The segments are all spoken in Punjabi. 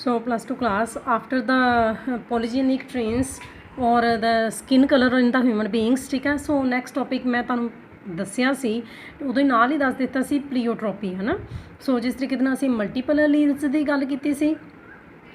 So +2 class, after the polygenic traits or the skin color in the human beings, ठीक है। सो नैक्सट टॉपिक मैं ਤੁਹਾਨੂੰ ਦੱਸਿਆ ਸੀ ਉਦੋਂ ਨਾਲ ਹੀ ਦੱਸ ਦਿੱਤਾ ਸੀ ਪਲੀਓਟ੍ਰੋਪੀ, ਹੈ ਨਾ। ਸੋ ਜਿਸ ਤਰੀਕੇ ਦੇ ਨਾਲ ਅਸੀਂ ਮਲਟੀਪਲ ਅਲੀਲਸ ਦੀ ਗੱਲ ਕੀਤੀ ਸੀ,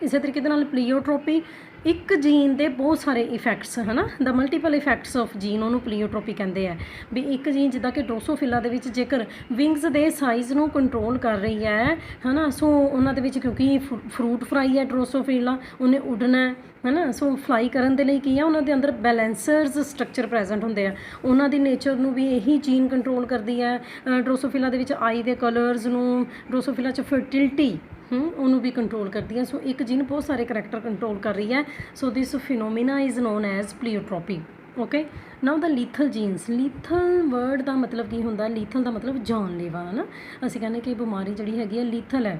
ਇਸੇ ਤਰੀਕੇ ਦੇ ਨਾਲ ਪਲੀਓਟ੍ਰੋਪੀ ਇੱਕ ਜੀਨ ਦੇ ਬਹੁਤ ਸਾਰੇ ਇਫੈਕਟਸ, ਹੈ ਨਾ, ਦਾ ਮਲਟੀਪਲ ਇਫੈਕਟਸ ਆਫ ਜੀਨ, ਉਹਨੂੰ ਪਲੀਓਟ੍ਰੋਪੀ ਕਹਿੰਦੇ ਆ। ਵੀ ਇੱਕ ਜੀਨ ਜਿੱਦਾਂ ਕਿ ਡਰੋਸੋਫਿਲਾ ਦੇ ਵਿੱਚ ਜੇਕਰ ਵਿੰਗਸ ਦੇ ਸਾਈਜ਼ ਨੂੰ ਕੰਟਰੋਲ ਕਰ ਰਹੀ ਹੈ ਨਾ, ਸੋ ਉਹਨਾਂ ਦੇ ਵਿੱਚ ਕਿਉਂਕਿ ਫਰੂਟ ਫਰਾਈ ਹੈ ਡਰੋਸੋਫਿਲਾ, ਉਹਨੇ ਉੱਡਣਾ ਹੈ ਨਾ। ਸੋ ਫਲਾਈ ਕਰਨ ਦੇ ਲਈ ਕੀ ਆ, ਉਹਨਾਂ ਦੇ ਅੰਦਰ ਬੈਲੈਂਸਰਸ ਸਟਰਕਚਰ ਪ੍ਰੈਜ਼ੈਂਟ ਹੁੰਦੇ ਆ, ਉਹਨਾਂ ਦੀ ਨੇਚਰ ਨੂੰ ਵੀ ਇਹੀ ਜੀਨ ਕੰਟਰੋਲ ਕਰਦੀ ਹੈ। ਡਰੋਸੋਫਿਲਾ ਦੇ ਵਿੱਚ ਆਈ ਦੇ ਕਲਰਸ ਨੂੰ, ਡਰੋਸੋਫਿਲਾ 'ਚ ਫਰਟੀਲਿਟੀ ਉਹਨੂੰ ਵੀ ਕੰਟਰੋਲ ਕਰਦੀ ਹੈ। ਸੋ ਇੱਕ ਜੀਨ ਬਹੁਤ ਸਾਰੇ ਕਰੈਕਟਰ ਕੰਟਰੋਲ ਕਰ ਰਹੀ ਹੈ। So this phenomena is known as pleiotropy. Okay, now the lethal genes. Lethal word ਦਾ ਮਤਲਬ ਕੀ ਹੁੰਦਾ? ਲੀਥਲ ਦਾ ਮਤਲਬ ਜਾਨਲੇਵਾ, ਹੈ ਨਾ। ਅਸੀਂ ਕਹਿੰਦੇ ਕਿ ਬਿਮਾਰੀ ਜਿਹੜੀ ਹੈਗੀ ਹੈ ਲੀਥਲ ਹੈ।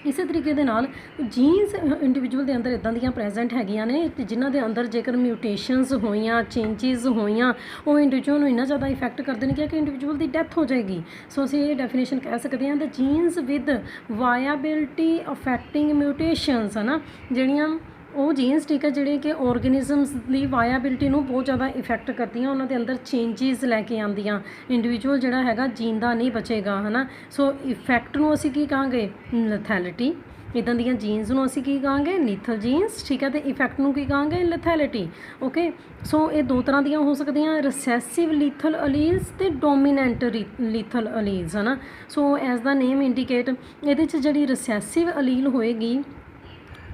ਇਸੇ ਤਰੀਕੇ ਦੇ ਨਾਲ ਜੀਨਸ ਇੰਡੀਵਿਜੂਅਲ ਦੇ ਅੰਦਰ ਇੱਦਾਂ ਦੀਆਂ ਪ੍ਰੈਜ਼ੈਂਟ ਹੈਗੀਆਂ ਨੇ ਜਿਨ੍ਹਾਂ ਦੇ ਅੰਦਰ ਜੇਕਰ ਮਿਊਟੇਸ਼ਨਸ ਹੋਈਆਂ, ਚੇਂਜਿਸ ਹੋਈਆਂ, ਉਹ ਇੰਡੀਵਿਜੂਅਲ ਨੂੰ ਇੰਨਾ ਜ਼ਿਆਦਾ ਇਫੈਕਟ ਕਰਦੇ ਨੇ ਕਿ ਇੰਡੀਵਿਜੂਅਲ ਦੀ ਡੈਥ ਹੋ ਜਾਏਗੀ। ਸੋ ਅਸੀਂ ਇਹ ਡੈਫੀਨੇਸ਼ਨ ਕਹਿ ਸਕਦੇ ਹਾਂ ਦ ਜੀਨਸ ਵਿਦ ਵਾਇਆਬਿਲਟੀ ਅਫੈਕਟਿੰਗ ਮਿਊਟੇਸ਼ਨਸ, ਹੈ ਨਾ, ਜਿਹੜੀਆਂ ਉਹ ਜੀਨਸ, ਠੀਕ ਹੈ, ਜਿਹੜੇ ਕਿ ਔਰਗੈਨਿਜ਼ਮਸ ਦੀ ਵਾਇਆਬਿਲਟੀ ਨੂੰ ਬਹੁਤ ਜ਼ਿਆਦਾ ਇਫੈਕਟ ਕਰਦੀਆਂ, ਉਹਨਾਂ ਦੇ ਅੰਦਰ ਚੇਂਜਿਸ ਲੈ ਕੇ ਆਉਂਦੀਆਂ। ਇੰਡੀਵਿਜੂਅਲ ਜਿਹੜਾ ਹੈਗਾ ਜੀਂਦਾ ਨਹੀਂ ਬਚੇਗਾ, ਹੈ ਨਾ। ਸੋ ਇਫੈਕਟ ਨੂੰ ਅਸੀਂ ਕੀ ਕਹਾਂਗੇ? ਲੈਥੈਲਿਟੀ। ਇੱਦਾਂ ਦੀਆਂ ਜੀਨਸ ਨੂੰ ਅਸੀਂ ਕੀ ਕਹਾਂਗੇ? ਲੀਥਲ ਜੀਨਸ, ਠੀਕ ਹੈ। ਅਤੇ ਇਫੈਕਟ ਨੂੰ ਕੀ ਕਹਾਂਗੇ? ਲੈਥੈਲਿਟੀ। ਓਕੇ, ਸੋ ਇਹ ਦੋ ਤਰ੍ਹਾਂ ਦੀਆਂ ਹੋ ਸਕਦੀਆਂ, ਰਿਸੈਸਿਵ ਲੀਥਲ ਅਲੀਲਸ ਅਤੇ ਡੋਮੀਨੈਂਟ ਲੀਥਲ ਅਲੀਲਸ, ਹੈ ਨਾ। ਸੋ ਐਜ਼ ਦਾ ਨੇਮ ਇੰਡੀਕੇਟ, ਇਹਦੇ 'ਚ ਜਿਹੜੀ ਰਿਸੈਸਿਵ ਅਲੀਲ ਹੋਏਗੀ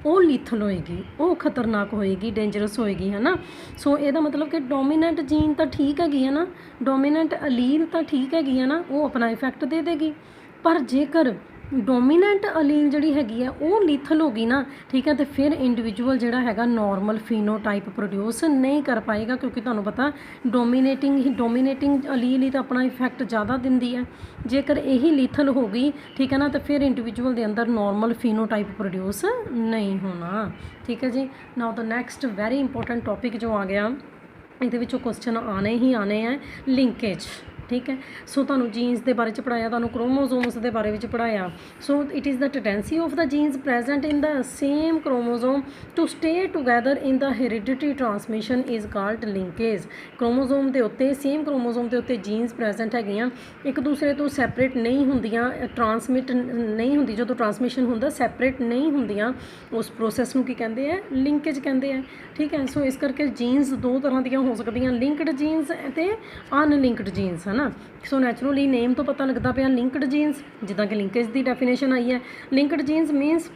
ਉਹ ਲੀਥਲ ਹੋਏਗੀ, ਉਹ ਖਤਰਨਾਕ ਹੋਏਗੀ, ਡੇਂਜਰਸ ਹੋਏਗੀ, ਹੈ ਨਾ। ਸੋ ਇਹਦਾ ਮਤਲਬ ਕਿ ਡੋਮੀਨੈਂਟ ਜੀਨ ਤਾਂ ਠੀਕ ਹੈਗੀ ਹੈ ਨਾ, ਡੋਮੀਨੈਂਟ ਅਲੀਲ ਤਾਂ ਠੀਕ ਹੈਗੀ ਹੈ ਨਾ, ਉਹ ਆਪਣਾ ਇਫੈਕਟ ਦੇ ਦੇਗੀ। ਪਰ ਜੇਕਰ ਡੋਮੀਨੈਂਟ ਅਲੀਲ ਜਿਹੜੀ ਹੈਗੀ ਆ ਉਹ ਲੀਥਲ ਹੋ ਗਈ ਨਾ, ਠੀਕ ਹੈ, ਅਤੇ ਫਿਰ ਇੰਡੀਵਿਜੂਅਲ ਜਿਹੜਾ ਹੈਗਾ ਨੋਰਮਲ ਫੀਨੋਟਾਈਪ ਪ੍ਰੋਡਿਊਸ ਨਹੀਂ ਕਰ ਪਾਏਗਾ, ਕਿਉਂਕਿ ਤੁਹਾਨੂੰ ਪਤਾ ਡੋਮੀਨੇਟਿੰਗ ਅਲੀਲ ਹੀ ਤਾਂ ਆਪਣਾ ਇਫੈਕਟ ਜ਼ਿਆਦਾ ਦਿੰਦੀ ਹੈ। ਜੇਕਰ ਇਹੀ ਲੀਥਲ ਹੋ ਗਈ, ਠੀਕ ਹੈ ਨਾ, ਤਾਂ ਫਿਰ ਇੰਡੀਵਿਜੂਅਲ ਦੇ ਅੰਦਰ ਨੋਰਮਲ ਫੀਨੋਟਾਈਪ ਪ੍ਰੋਡਿਊਸ ਨਹੀਂ ਹੋਣਾ, ਠੀਕ ਹੈ ਜੀ। ਨਾਓ ਦਾ ਨੈਕਸਟ ਵੈਰੀ ਇੰਪੋਰਟੈਂਟ ਟੌਪਿਕ ਜੋ ਆ ਗਿਆ, ਇਹਦੇ ਵਿੱਚੋਂ ਕੁਐਸਚਨ ਆਣੇ ਹੀ ਆਣੇ ਹੈ, ਲਿੰਕੇਜ, ਠੀਕ ਹੈ। ਸੋ ਤੁਹਾਨੂੰ ਜੀਨਸ ਦੇ ਬਾਰੇ 'ਚ ਪੜ੍ਹਾਇਆ, ਤੁਹਾਨੂੰ ਕ੍ਰੋਮੋਜ਼ੋਮਸ ਦੇ ਬਾਰੇ ਵਿੱਚ ਪੜ੍ਹਾਇਆ। So it is the tendency of the genes present in the same chromosome to stay together in the hereditary transmission is called linkage. Chromosome ਦੇ ਉੱਤੇ, ਸੇਮ ਕ੍ਰੋਮੋਜ਼ੋਮ ਦੇ ਉੱਤੇ ਜੀਨਸ ਪ੍ਰੈਜ਼ੈਂਟ ਹੈਗੀਆਂ, ਇੱਕ ਦੂਸਰੇ ਤੋਂ ਸੈਪਰੇਟ ਨਹੀਂ ਹੁੰਦੀਆਂ, ਟਰਾਂਸਮਿਟ ਨਹੀਂ ਹੁੰਦੀ, ਜਦੋਂ ਟਰਾਂਸਮਿਸ਼ਨ ਹੁੰਦਾ ਸੈਪਰੇਟ ਨਹੀਂ ਹੁੰਦੀਆਂ, ਉਸ ਪ੍ਰੋਸੈਸ ਨੂੰ ਕੀ ਕਹਿੰਦੇ ਆ? ਲਿੰਕੇਜ ਕਹਿੰਦੇ ਆ, ਠੀਕ ਹੈ। ਸੋ ਇਸ ਕਰਕੇ ਜੀਨਸ ਦੋ ਤਰ੍ਹਾਂ ਦੀਆਂ ਹੋ ਸਕਦੀਆਂ, ਲਿੰਕਡ ਜੀਨਸ ਅਤੇ ਅਨਲਿੰਕਡ ਜੀਨਸ, ਹੈ ਨਾ। ਸੋ ਨੈਚੁਰਲੀ ਨੇਮ ਤੋਂ ਪਤਾ ਲੱਗਦਾ ਪਿਆ ਲਿੰਕਡ ਜੀਨਸ, ਜਿੱਦਾਂ ਕਿ ਲਿੰਕੇਜ ਦੀ ਡੈਫੀਨੇਸ਼ਨ ਆਈ ਹੈ। Linked genes means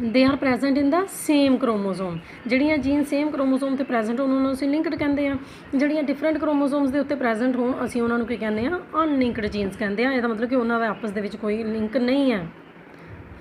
they are present in the same chromosome. ਜਿਹੜੀਆਂ ਜੀਨ ਸੇਮ ਕ੍ਰੋਮੋਜ਼ੋਮ 'ਤੇ ਪ੍ਰੈਜ਼ੈਂਟ ਹੋਣ ਉਹਨੂੰ ਅਸੀਂ ਲਿੰਕਡ ਕਹਿੰਦੇ ਹਾਂ। ਜਿਹੜੀਆਂ ਡਿਫਰੈਂਟ ਕ੍ਰੋਮੋਜ਼ੋਮਸ ਦੇ ਉੱਤੇ ਪ੍ਰੈਜ਼ੈਂਟ ਹੋਣ ਅਸੀਂ ਉਹਨਾਂ ਨੂੰ ਕੀ ਕਹਿੰਦੇ ਹਾਂ? ਅਨਲਿੰਕਡ ਜੀਨਸ ਕਹਿੰਦੇ ਹਾਂ। ਇਹਦਾ ਮਤਲਬ ਕਿ ਉਹਨਾਂ ਦਾ ਆਪਸ ਦੇ ਵਿੱਚ ਕੋਈ ਲਿੰਕ ਨਹੀਂ ਹੈ।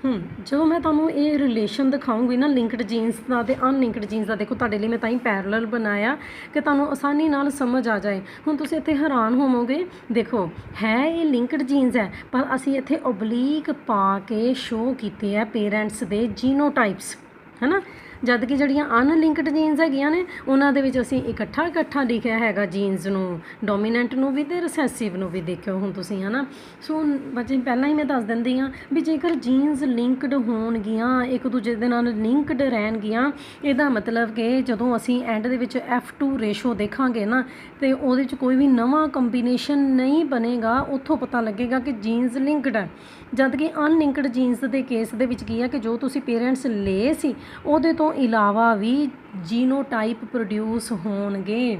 ਜਦੋਂ ਮੈਂ ਤੁਹਾਨੂੰ ਇਹ ਰਿਲੇਸ਼ਨ ਦਿਖਾਊਂਗੀ ਨਾ ਲਿੰਕਡ ਜੀਨਸ ਦਾ ਅਤੇ ਅਨਲਿੰਕਡ ਜੀਨਸ ਦਾ, ਦੇਖੋ ਤੁਹਾਡੇ ਲਈ ਮੈਂ ਤਾਂ ਹੀ ਪੈਰਲਲ ਬਣਾਇਆ ਕਿ ਤੁਹਾਨੂੰ ਆਸਾਨੀ ਨਾਲ ਸਮਝ ਆ ਜਾਏ। ਹੁਣ ਤੁਸੀਂ ਇੱਥੇ ਹੈਰਾਨ ਹੋਵੋਗੇ, ਦੇਖੋ ਹੈ ਇਹ ਲਿੰਕਡ ਜੀਨਸ ਹੈ, ਪਰ ਅਸੀਂ ਇੱਥੇ ਓਬਲੀਕ ਪਾ ਕੇ ਸ਼ੋਅ ਕੀਤੇ ਆ ਪੇਰੈਂਟਸ ਦੇ ਜੀਨੋਟਾਈਪਸ, ਹੈ ਨਾ। ਜਦ ਕਿ ਜਿਹੜੀਆਂ ਅਨਲਿੰਕਡ ਜੀਨਸ ਹੈਗੀਆਂ ਨੇ ਉਹਨਾਂ ਦੇ ਵਿੱਚ ਅਸੀਂ ਇਕੱਠਾ ਲਿਖਿਆ ਹੈਗਾ ਜੀਨਸ ਨੂੰ, ਡੋਮੀਨੈਂਟ ਨੂੰ ਵੀ ਅਤੇ ਰਿਸੈਸਿਵ ਨੂੰ ਵੀ, ਦੇਖਿਓ ਹੁਣ ਤੁਸੀਂ, ਹੈ ਨਾ। ਸੋ ਬੱਚੇ ਪਹਿਲਾਂ ਹੀ ਮੈਂ ਦੱਸ ਦਿੰਦੀ ਹਾਂ ਵੀ ਜੇਕਰ ਜੀਨਸ ਲਿੰਕਡ ਹੋਣਗੀਆਂ, ਇੱਕ ਦੂਜੇ ਦੇ ਨਾਲ ਲਿੰਕਡ ਰਹਿਣਗੀਆਂ, ਇਹਦਾ ਮਤਲਬ ਕਿ ਜਦੋਂ ਅਸੀਂ ਐਂਡ ਦੇ ਵਿੱਚ F2 ਰੇਸ਼ੋ ਦੇਖਾਂਗੇ ਨਾ, ਅਤੇ ਉਹਦੇ 'ਚ ਕੋਈ ਵੀ ਨਵਾਂ ਕੰਬੀਨੇਸ਼ਨ ਨਹੀਂ ਬਣੇਗਾ, ਉੱਥੋਂ ਪਤਾ ਲੱਗੇਗਾ ਕਿ ਜੀਨਸ ਲਿੰਕਡ ਹੈ। ਜਦ ਕਿ ਅਨਲਿੰਕਡ ਜੀਨਸ ਦੇ ਕੇਸ ਦੇ ਵਿੱਚ ਕੀ ਹੈ ਕਿ ਜੋ ਤੁਸੀਂ ਪੇਰੈਂਟਸ ਲਏ ਸੀ ਉਹਦੇ ਤੋਂ ਇਲਾਵਾ ਵੀ ਜੀਨੋਟਾਈਪ ਪ੍ਰੋਡਿਊਸ ਹੋਣਗੇ।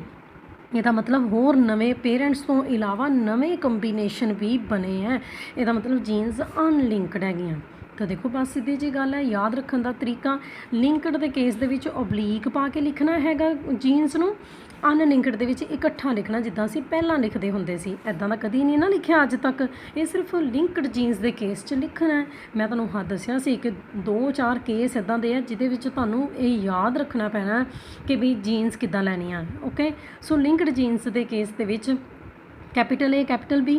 ਇਹਦਾ ਮਤਲਬ ਹੋਰ ਨਵੇਂ ਪੇਰੈਂਟਸ ਤੋਂ ਇਲਾਵਾ ਨਵੇਂ ਕੰਬੀਨੇਸ਼ਨ ਵੀ ਬਣੇ ਹੈ। ਇਹਦਾ ਮਤਲਬ ਜੀਨਸ ਅਨਲਿੰਕਡ ਹੈਗੀਆਂ। ਤਾਂ ਦੇਖੋ ਬਸ ਸਿੱਧੀ ਜਿਹੀ ਗੱਲ ਹੈ, ਯਾਦ ਰੱਖਣ ਦਾ ਤਰੀਕਾ, ਲਿੰਕਡ ਦੇ ਕੇਸ ਦੇ ਵਿੱਚ ਓਬਲੀਕ ਪਾ ਕੇ ਲਿਖਣਾ ਹੈਗਾ ਜੀਨਸ ਨੂੰ, ਅਨਲਿੰਕਡ ਦੇ ਵਿੱਚ ਇਕੱਠਾ ਲਿਖਣਾ ਜਿੱਦਾਂ ਅਸੀਂ ਪਹਿਲਾਂ ਲਿਖਦੇ ਹੁੰਦੇ ਸੀ। ਇੱਦਾਂ ਦਾ ਕਦੀ ਨਹੀਂ ਨਾ ਲਿਖਿਆ ਅੱਜ ਤੱਕ, ਇਹ ਸਿਰਫ ਲਿੰਕਡ ਜੀਨਸ ਦੇ ਕੇਸ 'ਚ ਲਿਖਣਾ। ਮੈਂ ਤੁਹਾਨੂੰ ਦੱਸਿਆ ਸੀ ਕਿ 2-4 ਕੇਸ ਇੱਦਾਂ ਦੇ ਆ ਜਿਹਦੇ ਵਿੱਚ ਤੁਹਾਨੂੰ ਇਹ ਯਾਦ ਰੱਖਣਾ ਪੈਣਾ ਕਿ ਵੀ ਜੀਨਸ ਕਿੱਦਾਂ ਲੈਣੀਆਂ। ਓਕੇ, ਸੋ ਲਿੰਕਡ ਜੀਨਸ ਦੇ ਕੇਸ ਦੇ ਵਿੱਚ capital A capital B,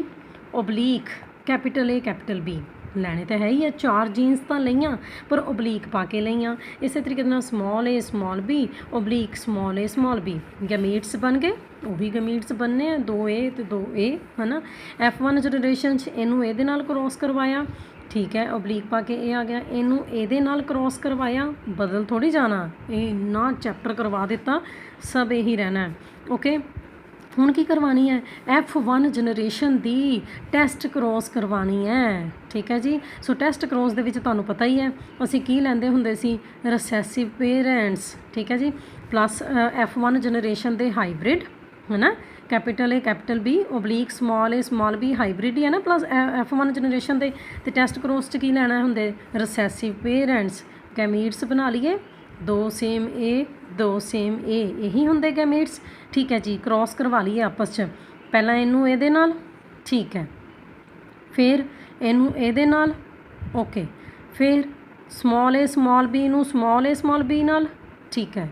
oblique capital A capital B ਲੈਣੇ ਤਾਂ ਹੈ ਹੀ ਹੈ। 4 ਜੀਨਸ ਤਾਂ ਲਈਆਂ ਪਰ ਓਬਲੀਕ ਪਾ ਕੇ ਲਈਆਂ। ਇਸੇ ਤਰੀਕੇ ਨਾਲ small a small b oblique small a small b, ਗੈਮੀਟਸ ਬਣ ਗਏ, ਉਹ ਵੀ ਗੈਮੀਟਸ ਬਣਨੇ ਆ 2A ਅਤੇ 2A, ਹੈ ਨਾ। F1 ਜਨਰੇਸ਼ਨ 'ਚ ਇਹਨੂੰ ਇਹਦੇ ਨਾਲ ਕ੍ਰੋਸ ਕਰਵਾਇਆ ठीक है ओब्लीक पा के ये आ गया, इनू ਇਹਦੇ ਨਾਲ क्रॉस करवाया, बदल थोड़ी जाना, ये इन्ना चैप्टर करवा दिता, सब यही रहना है। ओके ਹੁਣ ਕੀ ਕਰਵਾਣੀ ਹੈ, F1 ਜਨਰੇਸ਼ਨ ਦੀ ਟੈਸਟ ਕ੍ਰੋਸ ਕਰਵਾਣੀ ਹੈ। ਠੀਕ ਹੈ ਜੀ। ਸੋ ਟੈਸਟ ਕ੍ਰੋਸ ਦੇ ਵਿੱਚ ਤੁਹਾਨੂੰ ਪਤਾ ਹੀ ਹੈ ਅਸੀਂ ਕੀ ਲੈਂਦੇ ਹੁੰਦੇ ਸੀ, ਰਿਸੈਸਿਵ ਪੇਰੈਂਟਸ। ਠੀਕ ਹੈ ਜੀ। ਪਲੱਸ F1 ਜਨਰੇਸ਼ਨ ਦੇ ਹਾਈਬ੍ਰਿਡ ਹੈ ਨਾ, capital A capital B oblique small A small B hybrid ही है ना, प्लस F1 जनरेशन के टैसट क्रॉस च की लैना होंगे, रिसैसिव पेरेंट्स। गैमीट्स बना लीए, 2 सेम A 2 सेम A यही होंगे गैमीट्स। ठीक है जी। क्रॉस करवा लीए आपस च, पहला इनू एदे नाल, ठीक है, फिर इनू एदे नाल, ओके, फिर स्मॉल A स्मॉल B नाल, ठीक है,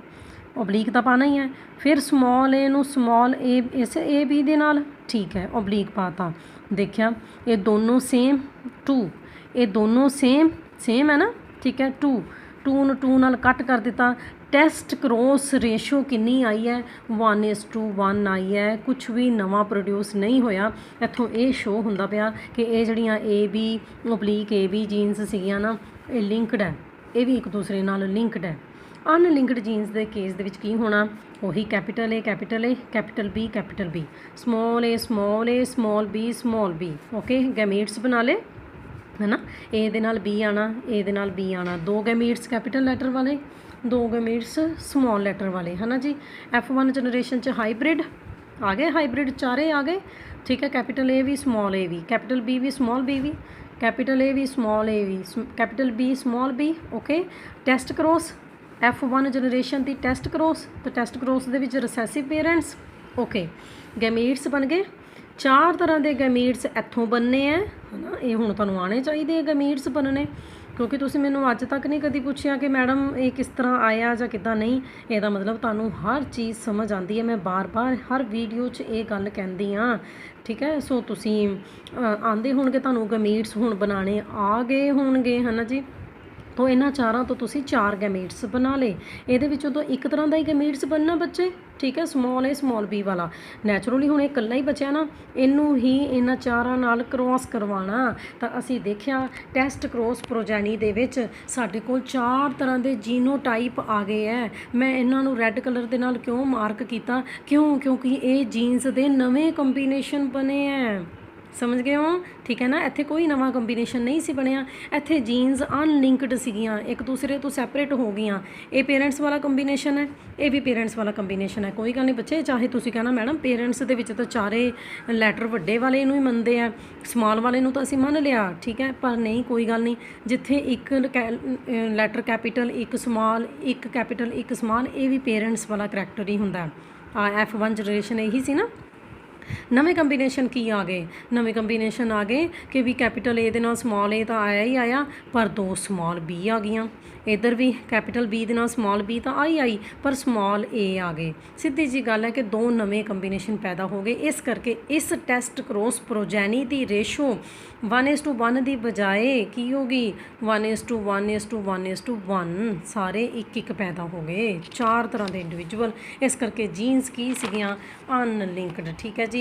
ओब्लीक तो पाना ही है। फिर स्मॉल ए नू स्मॉल ए इस ए बी दे नाल, ठीक है, ओब्लीक पाता। देखिया ये दोनों सेम 2, ये दोनों सेम है ना, ठीक है। 2 नू 2 नाल कट कर दिता। टैसट क्रॉस रेशो कितनी आई है, 1:1 आई है, कुछ भी नवा प्रोड्यूस नहीं होया। इत्थों ये शो होंदा पिया कि ये जड़ियाँ A B oblique A B genes सीगियां ना, ये लिंकड है, ये भी एक दूसरे नाल लिंकड है। अनलिंकड जीन्स के केस दे विच की होना, वही capital A capital B small A small B okay. Gametes बना ले है ना, ए दे नाल B आना, ए दे नाल B आना, 2 गैमीट्स कैपिटल लैटर वाले, 2 गैमीट्स स्मॉल लैटर वाले है ना जी। F1 जनरेशन च हाइब्रिड आ गए, हाइब्रिड चारे आ गए। ठीक है। कैपिटल A भी स्मॉल A भी, कैपिटल B भी स्मॉल B भी, कैपिटल A भी स्मॉल A भी, capital B small B okay. Test cross F1 generation की टैसट क्रॉस, तो टैसट क्रॉस दे विच रिसैसिव पेरेंट्स ओके। गैमीट्स बन गए, 4 तरह के गैमीट्स इत्थों बनने हैं है ना। ये हुण तुहानूं आने चाहिए गैमीट्स बनने, क्योंकि तुसीं मैनूं अज तक नहीं कभी पूछया कि मैडम ये किस तरह आया जां किदां नहीं। इहदा मतलब तुहानूं हर चीज़ समझ आती है, मैं बार बार हर वीडियो च ये गल कहंदी हाँ। ठीक है। सो तुसीं आंदे होणगे, तुहानूं गैमीट्स हुण बनाने आ गए होणगे है ना जी। तो इन्हां चारां तो तुसीं 4 गैमीट्स बना ले, इहदे विचों तो एक तरह का ही गैमीट्स बनना बच्चे। ठीक है। स्मॉल A स्मॉल B वाला नैचुरली हुण इह कल्ला ही बचिया ना, इनू ही इन्हां चारां नाल क्रॉस करवाना। तो असीं देखिया टैसट क्रॉस प्रोजैनी दे विच साडे कोल 4 तरह के जीनोटाइप आ गए है। मैं इन्हां नूं रैड कलर दे नाल क्यों मार्क किया, क्योंकि ये जीन्स दे नवे कंबीनेशन बने हैं, समझ गए हो। ठीक है ना। इत्थे कोई नवा कंबीनेशन नहीं सी बनया, इत्थे जीन्स अनलिंकड सीगियां, एक दूसरे तो सैपरेट हो गई। ये पेरेंट्स वाला कंबीनेशन है, ये भी पेरेंट्स वाला कंबीनेशन है। कोई गल नहीं बच्चे, चाहे तुसीं कहना मैडम पेरेंट्स दे विच तो 4 लैटर वड्डे वाले नूं ही मनदे आ, स्मॉल वाले नूं तो असीं मन लिया। ठीक है। पर नहीं, कोई गल नहीं, जिथे एक लैटर कैपिटल एक स्मॉल, एक कैपिटल एक स्मॉल, ये भी पेरेंट्स वाला करैक्टर ही हुंदा। F1 जनरेशन यही सी ना। नवे कंबीनेशन की आ गए, नवे कंबीनेशन आ गए कि भी कैपिटल ए दे नाल स्मॉल ए तो आया ही आया, पर 2 स्मॉल B आ गई। इधर भी कैपिटल B दे नाल स्मॉल B तो आई, पर स्मॉल A आ गए। सीधी जी गल है कि 2 नवे कंबीनेशन पैदा हो गए। इस करके इस टैसट क्रॉस प्रोजैनी की रेशो 1:1 की बजाय की होगी 1:1:1:1, सारे एक पैदा हो गए, 4 तरह के इंडिविजुअल। इस करके जीन्स की सीगियां अनलिंकड। ठीक है जी।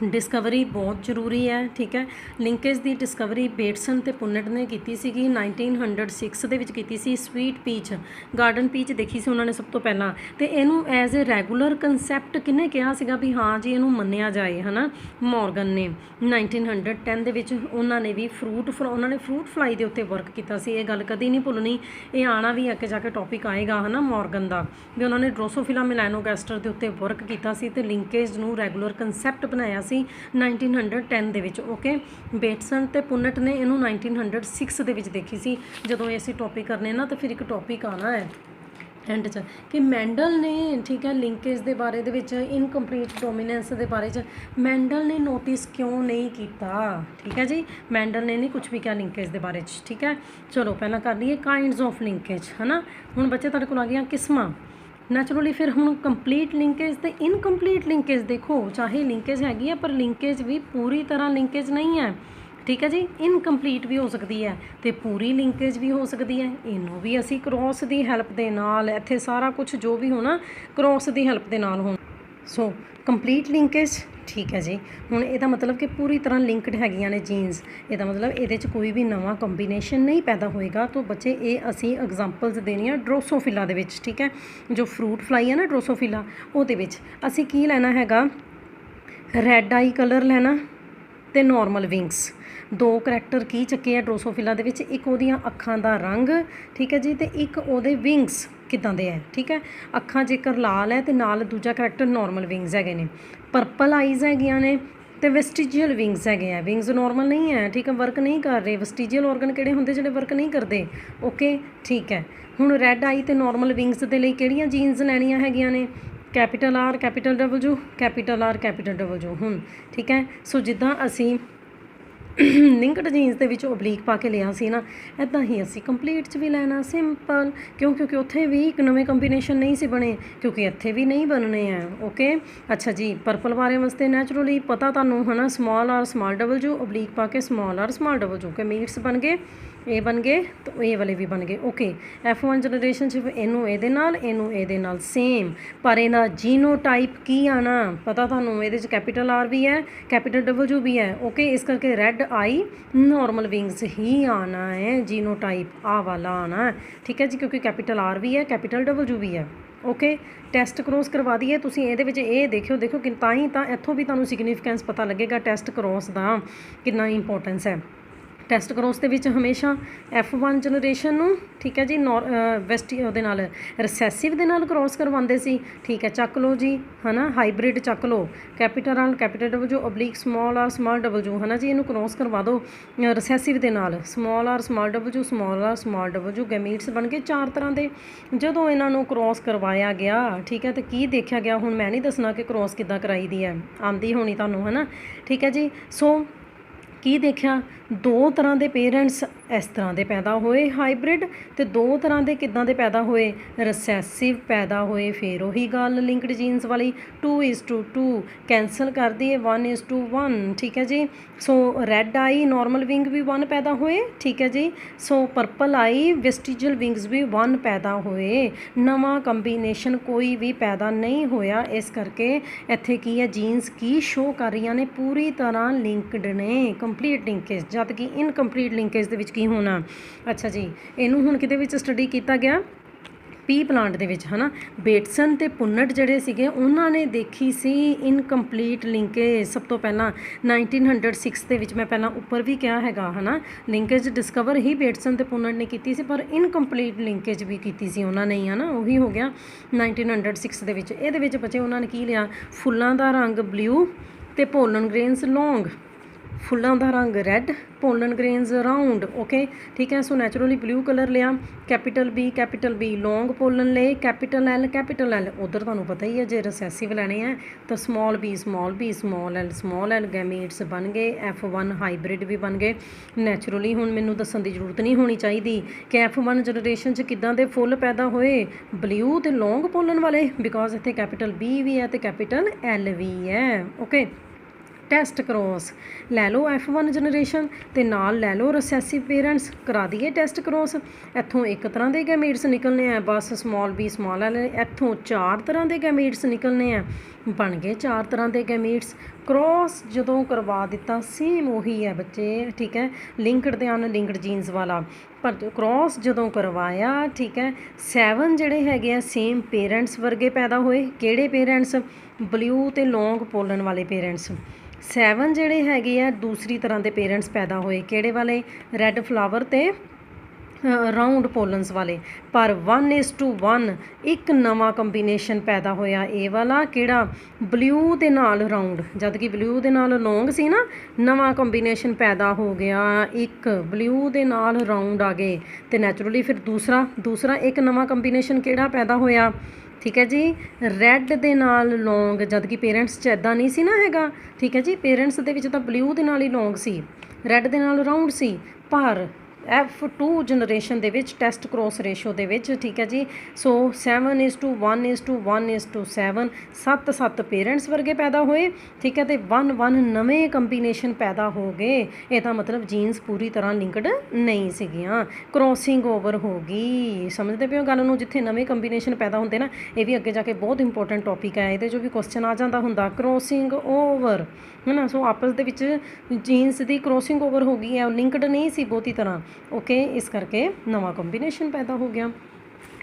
डिस्कवरी बहुत जरूरी है। ठीक है। लिंकेज की डिस्कवरी बेटसन ते पुन्नट ने की सी 1906 दे विच कीती सी। स्वीट पीच गार्डन पीच देखी सी उन्होंने सब तो पहला, तो इनू एज ए रैगूलर कंसैप्ट किन्ने कहा सीगा भी हाँ जी इनू मन्निया जाए है ना, मॉर्गन ने 1910 दे विच उन्होंने भी फ्रूट फ्लाई के उत्ते वर्क किया सी। ये गल कदी नहीं भुलनी, ये आना भी अगे जाके टॉपिक आएगा है ना मॉर्गन का, भी उन्होंने ड्रोसोफिला मिलैनोगैस्टर के उत्ते वर्क किया सी ते लिंकेज नू रैगूलर कंसैप्ट बनाया सी 1910 दे विच। ओके। बेटसन ते पुन्नट ने इनू 1906 दे विच देखी सी। जदों असीं टॉपिक करने ना तो फिर एक टॉपिक आना है एंड च कि मैंडल ने, ठीक है, लिंकेज के बारे दे विच इनकंप्लीट डोमीनेंस के बारे च मैंडल ने नोटिस क्यों नहीं किया। ठीक है जी। मैंडल ने नहीं कुछ भी कहा लिंकेज के बारे च। ठीक है। चलो पहला कर लीए काइंड्स ऑफ लिंकेज है ना। हुण बच्चे तुहाडे कोल आ गईयां किस्मां नैचुरली। फिर हुण कंप्लीट लिंकेज तो इनकंप्लीट लिंकेज देखो, चाहे लिंकेज हैगी है पर लिंकेज भी पूरी तरह लिंकेज नहीं है। ठीक है जी। इनकंप्लीट भी हो सकती है तो पूरी लिंकेज भी हो सकती है। इनू भी असी क्रॉस की हैल्प के नाल, इत्थे सारा कुछ जो भी होना क्रॉस की हैल्प के नाल होना। सो कंप्लीट लिंकेज ਠੀਕ ਹੈ ਜੀ। ਹੁਣ ਇਹਦਾ ਮਤਲਬ ਕਿ ਪੂਰੀ ਤਰ੍ਹਾਂ ਲਿੰਕਡ ਹੈਗੀਆਂ ਨੇ ਜੀਨਸ, ਇਹਦਾ ਮਤਲਬ ਇਹਦੇ 'ਚ ਕੋਈ ਵੀ ਨਵਾਂ ਕੰਬੀਨੇਸ਼ਨ ਨਹੀਂ ਪੈਦਾ ਹੋਏਗਾ। ਤਾਂ ਬੱਚੇ ਇਹ ਅਸੀਂ ਐਗਜ਼ਾਮਪਲਸ ਦੇਣੀਆਂ ਡਰੋਸੋਫਿਲਾ ਦੇ ਵਿੱਚ, ਠੀਕ ਹੈ। ਜੋ ਫਰੂਟ ਫਲਾਈ ਹੈ ਨਾ ਡਰੋਸੋਫਿਲਾ, ਉਹਦੇ ਵਿੱਚ ਅਸੀਂ ਕੀ ਲੈਣਾ ਹੈਗਾ, ਰੈੱਡ ਆਈ ਕਲਰ ਲੈਣਾ ਅਤੇ ਨੋਰਮਲ ਵਿੰਗਸ। ਦੋ ਕਰੈਕਟਰ ਕੀ ਚੱਕੇ ਆ ਡਰੋਸੋਫਿਲਾ ਦੇ ਵਿੱਚ, ਇੱਕ ਉਹਦੀਆਂ ਅੱਖਾਂ ਦਾ ਰੰਗ, ਠੀਕ ਹੈ ਜੀ, ਅਤੇ ਇੱਕ ਉਹਦੇ ਵਿੰਗਸ ਕਿੱਦਾਂ ਦੇ ਹੈ, ਠੀਕ ਹੈ। ਅੱਖਾਂ ਜੇਕਰ ਲਾਲ ਹੈ ਅਤੇ ਨਾਲ ਦੂਜਾ ਕਰੈਕਟਰ ਨੋਰਮਲ ਵਿੰਗਸ ਹੈਗੇ ਨੇ, ਪਰਪਲ ਆਈਜ਼ ਹੈਗੀਆਂ ਨੇ ਅਤੇ ਵੈਸਟੀਜੀਅਲ ਵਿੰਗਸ ਹੈਗੇ ਆ। ਵਿੰਗਸ ਨੋਰਮਲ ਨਹੀਂ ਹੈ, ਠੀਕ ਹੈ, ਵਰਕ ਨਹੀਂ ਕਰ ਰਹੇ। ਵੈਸਟੀਜੀਅਲ ਔਰਗਨ ਕਿਹੜੇ ਹੁੰਦੇ ਜਿਹੜੇ ਵਰਕ ਨਹੀਂ ਕਰਦੇ, ਓਕੇ, ਠੀਕ ਹੈ। ਹੁਣ ਰੈੱਡ ਆਈ ਅਤੇ ਨੋਰਮਲ ਵਿੰਗਸ ਦੇ ਲਈ ਕਿਹੜੀਆਂ ਜੀਨਸ ਲੈਣੀਆਂ ਹੈਗੀਆਂ ਨੇ, capital R capital W, capital R capital W. ਹੁਣ ਠੀਕ ਹੈ, ਸੋ ਜਿੱਦਾਂ ਅਸੀਂ ਲਿੰਕਡ ਜੀਨਸ ਦੇ ਵਿੱਚ ਓਬਲੀਕ ਪਾ ਕੇ ਲਿਆ ਸੀ ਨਾ, ਇੱਦਾਂ ਹੀ ਅਸੀਂ ਕੰਪਲੀਟ 'ਚ ਵੀ ਲੈਣਾ ਸਿੰਪਲ। ਕਿਉਂਕਿ ਉੱਥੇ ਵੀ ਇੱਕ ਨਵੇਂ ਕੰਬੀਨੇਸ਼ਨ ਨਹੀਂ ਸੀ ਬਣੇ, ਕਿਉਂਕਿ ਇੱਥੇ ਵੀ ਨਹੀਂ ਬਣਨੇ ਆ, ਓਕੇ। ਅੱਛਾ ਜੀ, ਪਰਪਲ ਬਾਰੇ ਵਾਸਤੇ ਨੈਚੁਰਲੀ ਪਤਾ ਤੁਹਾਨੂੰ ਹੈ ਨਾ, small R small W oblique ਪਾ ਕੇ ਸਮਾਲ ਆਰ ਸਮਾਲ ਡਬਲਯੂ ਕੇ ਮੀਟਸ ਬਣ ਗਏ, ਇਹ ਬਣ ਗਏ ਤਾਂ ਇਹ ਵਾਲੇ ਵੀ ਬਣ ਗਏ, ਓਕੇ। F1 ਜਨਰੇਸ਼ਨ 'ਚ ਇਹਨੂੰ ਇਹਦੇ ਨਾਲ, ਇਹਨੂੰ ਇਹਦੇ ਨਾਲ ਸੇਮ, ਪਰ ਇਹਦਾ ਜੀਨੋਟਾਈਪ ਕੀ ਆਣਾ ਪਤਾ ਤੁਹਾਨੂੰ, ਇਹਦੇ 'ਚ ਕੈਪੀਟਲ ਆਰ ਵੀ ਹੈ, ਕੈਪੀਟਲ ਡਬਲਯੂ ਵੀ ਹੈ, ਓਕੇ। ਇਸ ਕਰਕੇ ਰੈੱਡ ਆਈ ਨੋਰਮਲ ਵਿੰਗਸ ਹੀ ਆਣਾ ਹੈ, ਜੀਨੋਟਾਈਪ ਆਹ ਵਾਲਾ ਆਣਾ, ਠੀਕ ਹੈ ਜੀ, ਕਿਉਂਕਿ ਕੈਪੀਟਲ ਆਰ ਵੀ ਹੈ, ਕੈਪੀਟਲ ਡਬਲਯੂ ਵੀ ਹੈ, ਓਕੇ। ਟੈਸਟ ਕਰੋਸ ਕਰਵਾ ਦਈਏ ਤੁਸੀਂ ਇਹਦੇ ਵਿੱਚ, ਇਹ ਦੇਖੋ ਕਿ ਤਾਂ ਹੀ ਤਾਂ ਇੱਥੋਂ ਵੀ ਤੁਹਾਨੂੰ ਸਿਗਨੀਫਿਕੈਂਸ ਪਤਾ ਲੱਗੇਗਾ ਟੈਸਟ ਕਰੋਸ ਦਾ ਕਿੰਨਾ ਇੰਪੋਰਟੈਂਸ ਹੈ। ਟੈਸਟ ਕਰੋਸ ਦੇ ਵਿੱਚ ਹਮੇਸ਼ਾ F1 ਜਨਰੇਸ਼ਨ ਨੂੰ, ਠੀਕ ਹੈ ਜੀ, ਉਹਦੇ ਨਾਲ ਰਿਸੈਸਿਵ ਦੇ ਨਾਲ ਕਰੋਸ ਕਰਵਾਉਂਦੇ ਸੀ, ਠੀਕ ਹੈ। ਚੱਕ ਲਓ ਜੀ, ਹੈ ਨਾ, ਹਾਈਬ੍ਰਿਡ ਚੱਕ ਲਓ, capital R capital W oblique small R small W, ਹੈ ਨਾ ਜੀ, ਇਹਨੂੰ ਕਰੋਸ ਕਰਵਾ ਦਿਓ ਰਿਸੈਸਿਵ ਦੇ ਨਾਲ, small R small W, small R small W, gametes ਬਣ ਗਏ 4 ਤਰ੍ਹਾਂ ਦੇ। ਜਦੋਂ ਇਹਨਾਂ ਨੂੰ ਕਰੋਸ ਕਰਵਾਇਆ ਗਿਆ, ਠੀਕ ਹੈ, ਅਤੇ ਕੀ ਦੇਖਿਆ ਗਿਆ, ਹੁਣ ਮੈਂ ਨਹੀਂ ਦੱਸਣਾ ਕਿ ਕਰੋਸ ਕਿੱਦਾਂ ਕਰਾਈ ਦੀ ਹੈ, ਆਉਂਦੀ ਹੋਣੀ ਤੁਹਾਨੂੰ, ਹੈ ਨਾ, ਠੀਕ ਹੈ ਜੀ। ਸੋ ਕੀ ਦੇਖਿਆ, 2 ਤਰ੍ਹਾਂ ਦੇ ਪੇਰੈਂਟਸ ਇਸ ਤਰ੍ਹਾਂ ਦੇ ਪੈਦਾ ਹੋਏ ਹਾਈਬ੍ਰਿਡ, ਅਤੇ 2 ਤਰ੍ਹਾਂ ਦੇ ਕਿੱਦਾਂ ਦੇ ਪੈਦਾ ਹੋਏ, ਰਿਸੈਸਿਵ ਪੈਦਾ ਹੋਏ। ਫਿਰ ਉਹੀ ਗੱਲ ਲਿੰਕਡ ਜੀਨਸ ਵਾਲੀ, 2:2 ਕੈਂਸਲ ਕਰ ਦਈਏ, 1:1, ਠੀਕ ਹੈ ਜੀ। ਸੋ ਰੈੱਡ ਆਈ ਨੋਰਮਲ ਵਿੰਗ ਵੀ 1 ਪੈਦਾ ਹੋਏ, ਠੀਕ ਹੈ ਜੀ। ਸੋ ਪਰਪਲ ਆਈ ਵੈਸਟੀਜੀਅਲ ਵਿੰਗਸ ਵੀ 1 ਪੈਦਾ ਹੋਏ, ਨਵਾਂ ਕੰਬੀਨੇਸ਼ਨ ਕੋਈ ਵੀ ਪੈਦਾ ਨਹੀਂ ਹੋਇਆ। ਇਸ ਕਰਕੇ ਇੱਥੇ ਕੀ ਹੈ, ਜੀਨਸ ਕੀ ਸ਼ੋਅ ਕਰ ਰਹੀਆਂ ਨੇ, ਪੂਰੀ ਤਰ੍ਹਾਂ ਲਿੰਕਡ ਨੇ, ਕੰਪਲੀਟ ਲਿੰਕੇਜ, ਜਦ ਕਿ ਇਨਕੰਪਲੀਟ ਲਿੰਕੇਜ ਦੇ ਵਿੱਚ ਕੀ ਹੋਣਾ। ਅੱਛਾ ਜੀ, ਇਹਨੂੰ ਹੁਣ ਕਿਹਦੇ ਵਿੱਚ ਸਟੱਡੀ ਕੀਤਾ ਗਿਆ, ਪੀ ਪਲਾਂਟ ਦੇ ਵਿੱਚ, ਹੈ ਨਾ। ਬੇਟਸਨ ਅਤੇ ਪੁੰਨਟ ਜਿਹੜੇ ਸੀਗੇ ਉਹਨਾਂ ਨੇ ਦੇਖੀ ਸੀ ਇਨਕੰਪਲੀਟ ਲਿੰਕੇਜ ਸਭ ਤੋਂ ਪਹਿਲਾਂ 1906 ਦੇ ਵਿੱਚ। ਮੈਂ ਪਹਿਲਾਂ ਉੱਪਰ ਵੀ ਕਿਹਾ ਹੈਗਾ, ਹੈ ਨਾ, ਲਿੰਕੇਜ ਡਿਸਕਵਰ ਹੀ ਬੇਟਸਨ ਅਤੇ ਪੁੰਨਟ ਨੇ ਕੀਤੀ ਸੀ, ਪਰ ਇਨਕੰਪਲੀਟ ਲਿੰਕੇਜ ਵੀ ਕੀਤੀ ਸੀ ਉਹਨਾਂ ਨੇ ਹੀ, ਹੈ ਨਾ, ਉਹੀ ਹੋ ਗਿਆ 1906 ਦੇ ਵਿੱਚ। ਇਹਦੇ ਵਿੱਚ ਬੱਚੇ ਉਹਨਾਂ ਨੇ ਕੀ ਲਿਆ, ਫੁੱਲਾਂ ਦਾ ਰੰਗ ਬਲਿਊ ਅਤੇ ਪੋਲਨ ਗ੍ਰੇਨਸ ਲੌਂਗ, ਫੁੱਲਾਂ ਦਾ ਰੰਗ red, pollen grains round, okay, ਠੀਕ ਹੈ। ਸੋ ਨੈਚੁਰਲੀ ਬਲਿਊ ਕਲਰ ਲਿਆ, ਕੈਪੀਟਲ ਬੀ ਲੌਂਗ ਪੋਲਨ ਲਏ, ਕੈਪੀਟਲ ਐਲ, ਉੱਧਰ ਤੁਹਾਨੂੰ ਪਤਾ ਹੀ ਹੈ ਜੇ ਰਿਸੈਸਿਵ ਲੈਣੇ ਆ ਤਾਂ ਸਮਾਲ ਬੀ ਸਮਾਲ ਐਲ ਗੈਮੀਟਸ ਬਣ ਗਏ, F1 ਹਾਈਬ੍ਰਿਡ ਵੀ ਬਣ ਗਏ। ਨੈਚੁਰਲੀ ਹੁਣ ਮੈਨੂੰ ਦੱਸਣ ਦੀ ਜ਼ਰੂਰਤ ਨਹੀਂ ਹੋਣੀ ਚਾਹੀਦੀ ਕਿ F1 ਜਨਰੇਸ਼ਨ 'ਚ ਕਿੱਦਾਂ ਦੇ ਫੁੱਲ ਪੈਦਾ ਹੋਏ, ਬਲਿਊ ਅਤੇ ਲੌਂਗ ਪੋਲਨ ਵਾਲੇ, ਬਿਕੋਜ਼ ਇੱਥੇ ਕੈਪੀਟਲ ਬੀ ਵੀ ਹੈ ਅਤੇ ਕੈਪੀਟਲ ਐਲ ਵੀ ਹੈ, ਓਕੇ। ਟੈਸਟ ਕਰੋਸ ਲੈ ਲਓ F1 ਜਨਰੇਸ਼ਨ ਅਤੇ ਨਾਲ ਲੈ ਲਓ ਰਿਸੈਸਿਵ ਪੇਰੈਂਟਸ, ਕਰਾ ਦਈਏ ਟੈਸਟ ਕਰੋਸ। ਇੱਥੋਂ ਇੱਕ ਤਰ੍ਹਾਂ ਦੇ ਗੈਮੀਟਸ ਨਿਕਲਣੇ ਆ, ਬਸ ਸਮਾਲ ਬੀ ਸਮਾਲ ਐਲ, ਇੱਥੋਂ 4 ਤਰ੍ਹਾਂ ਦੇ ਗੈਮੀਟਸ ਨਿਕਲਣੇ ਆ, ਬਣ ਗਏ 4 ਤਰ੍ਹਾਂ ਦੇ ਗੈਮੀਟਸ। ਕਰੋਸ ਜਦੋਂ ਕਰਵਾ ਦਿੱਤਾ ਸੇਮ ਉਹੀ ਹੈ ਬੱਚੇ, ਠੀਕ ਹੈ, ਲਿੰਕਡ ਅਤੇ ਅਨਲਿੰਕਡ ਜੀਨਸ ਵਾਲਾ, ਪਰ ਕਰੋਸ ਜਦੋਂ ਕਰਵਾਇਆ, ਠੀਕ ਹੈ, 7 ਜਿਹੜੇ ਹੈਗੇ ਆ ਸੇਮ ਪੇਰੈਂਟਸ ਵਰਗੇ ਪੈਦਾ ਹੋਏ। ਕਿਹੜੇ ਪੇਰੈਂਟਸ, ਬਲਿਊ ਅਤੇ ਲੌਂਗ ਪੋਲਨ ਵਾਲੇ ਪੇਰੈਂਟਸ। 7 ਜਿਹੜੇ ਹੈਗੇ ਆ ਦੂਸਰੀ ਤਰ੍ਹਾਂ ਦੇ ਪੇਰੈਂਟਸ ਪੈਦਾ ਹੋਏ, ਕਿਹੜੇ ਵਾਲੇ, ਰੈੱਡ ਫਲਾਵਰ ਅਤੇ ਰਾਊਂਡ ਪੋਲਨਸ ਵਾਲੇ। ਪਰ 1:1 ਇੱਕ ਨਵਾਂ ਕੰਬੀਨੇਸ਼ਨ ਪੈਦਾ ਹੋਇਆ, ਇਹ ਵਾਲਾ ਕਿਹੜਾ, ਬਲਿਊ ਦੇ ਨਾਲ ਰਾਊਂਡ, ਜਦ ਕਿ ਬਲਿਊ ਦੇ ਨਾਲ ਲੌਂਗ ਸੀ ਨਾ, ਨਵਾਂ ਕੰਬੀਨੇਸ਼ਨ ਪੈਦਾ ਹੋ ਗਿਆ, ਇੱਕ ਬਲਿਊ ਦੇ ਨਾਲ ਰਾਊਂਡ ਆ ਗਏ। ਅਤੇ ਨੈਚੁਰਲੀ ਫਿਰ ਦੂਸਰਾ ਇੱਕ ਨਵਾਂ ਕੰਬੀਨੇਸ਼ਨ ਕਿਹੜਾ ਪੈਦਾ ਹੋਇਆ, ਠੀਕ ਹੈ ਜੀ, ਰੈੱਡ ਦੇ ਨਾਲ ਲੌਂਗ, ਜਦ ਕਿ ਪੇਰੈਂਟਸ 'ਚ ਇੱਦਾਂ ਨਹੀਂ ਸੀ ਨਾ ਹੈਗਾ, ਠੀਕ ਹੈ ਜੀ। ਪੇਰੈਂਟਸ ਦੇ ਵਿੱਚ ਤਾਂ ਬਲਿਊ ਦੇ ਨਾਲ ਹੀ ਲੌਂਗ ਸੀ, ਰੈੱਡ ਦੇ ਨਾਲ ਰਾਊਂਡ ਸੀ, ਪਰ F2 ਜਨਰੇਸ਼ਨ ਦੇ ਵਿੱਚ ਟੈਸਟ ਕ੍ਰੋਸ ਰੇਸ਼ੋ ਦੇ ਵਿੱਚ, ਠੀਕ ਹੈ ਜੀ। ਸੋ 7:1:1:7, 7 ਪੇਰੈਂਟਸ ਵਰਗੇ ਪੈਦਾ ਹੋਏ, ਠੀਕ ਹੈ, ਅਤੇ 1 ਨਵੇਂ ਕੰਬੀਨੇਸ਼ਨ ਪੈਦਾ ਹੋ ਗਏ। ਇਹਦਾ ਮਤਲਬ ਜੀਨਸ ਪੂਰੀ ਤਰ੍ਹਾਂ ਲਿੰਕਡ ਨਹੀਂ ਸੀਗੀਆਂ, ਕ੍ਰੋਸਿੰਗ ਓਵਰ ਹੋ ਗਈ। ਸਮਝਦੇ ਪਏ ਹੋ ਗੱਲ ਨੂੰ? ਜਿੱਥੇ ਨਵੇਂ ਕੰਬੀਨੇਸ਼ਨ ਪੈਦਾ ਹੁੰਦੇ ਨਾ, ਇਹ ਵੀ ਅੱਗੇ ਜਾ ਕੇ ਬਹੁਤ ਇੰਪੋਰਟੈਂਟ ਟੌਪਿਕ ਹੈ, ਇਹਦੇ 'ਚੋਂ ਵੀ ਕੁਐਸਚਨ ਆ ਜਾਂਦਾ ਹੁੰਦਾ, ਕ੍ਰੋਸਿੰਗ ਓਵਰ, ਹੈ ਨਾ। ਸੋ ਆਪਸ ਦੇ ਵਿੱਚ ਜੀਨਸ ਦੀ ਕ੍ਰੋਸਿੰਗ ਓਵਰ ਹੋ ਗਈ ਹੈ, ਲਿੰਕਡ ਨਹੀਂ ਸੀ ਬਹੁਤੀ ਤਰ੍ਹਾਂ, ਓਕੇ। ਇਸ ਕਰਕੇ ਨਵਾਂ ਕੰਬੀਨੇਸ਼ਨ ਪੈਦਾ ਹੋ ਗਿਆ।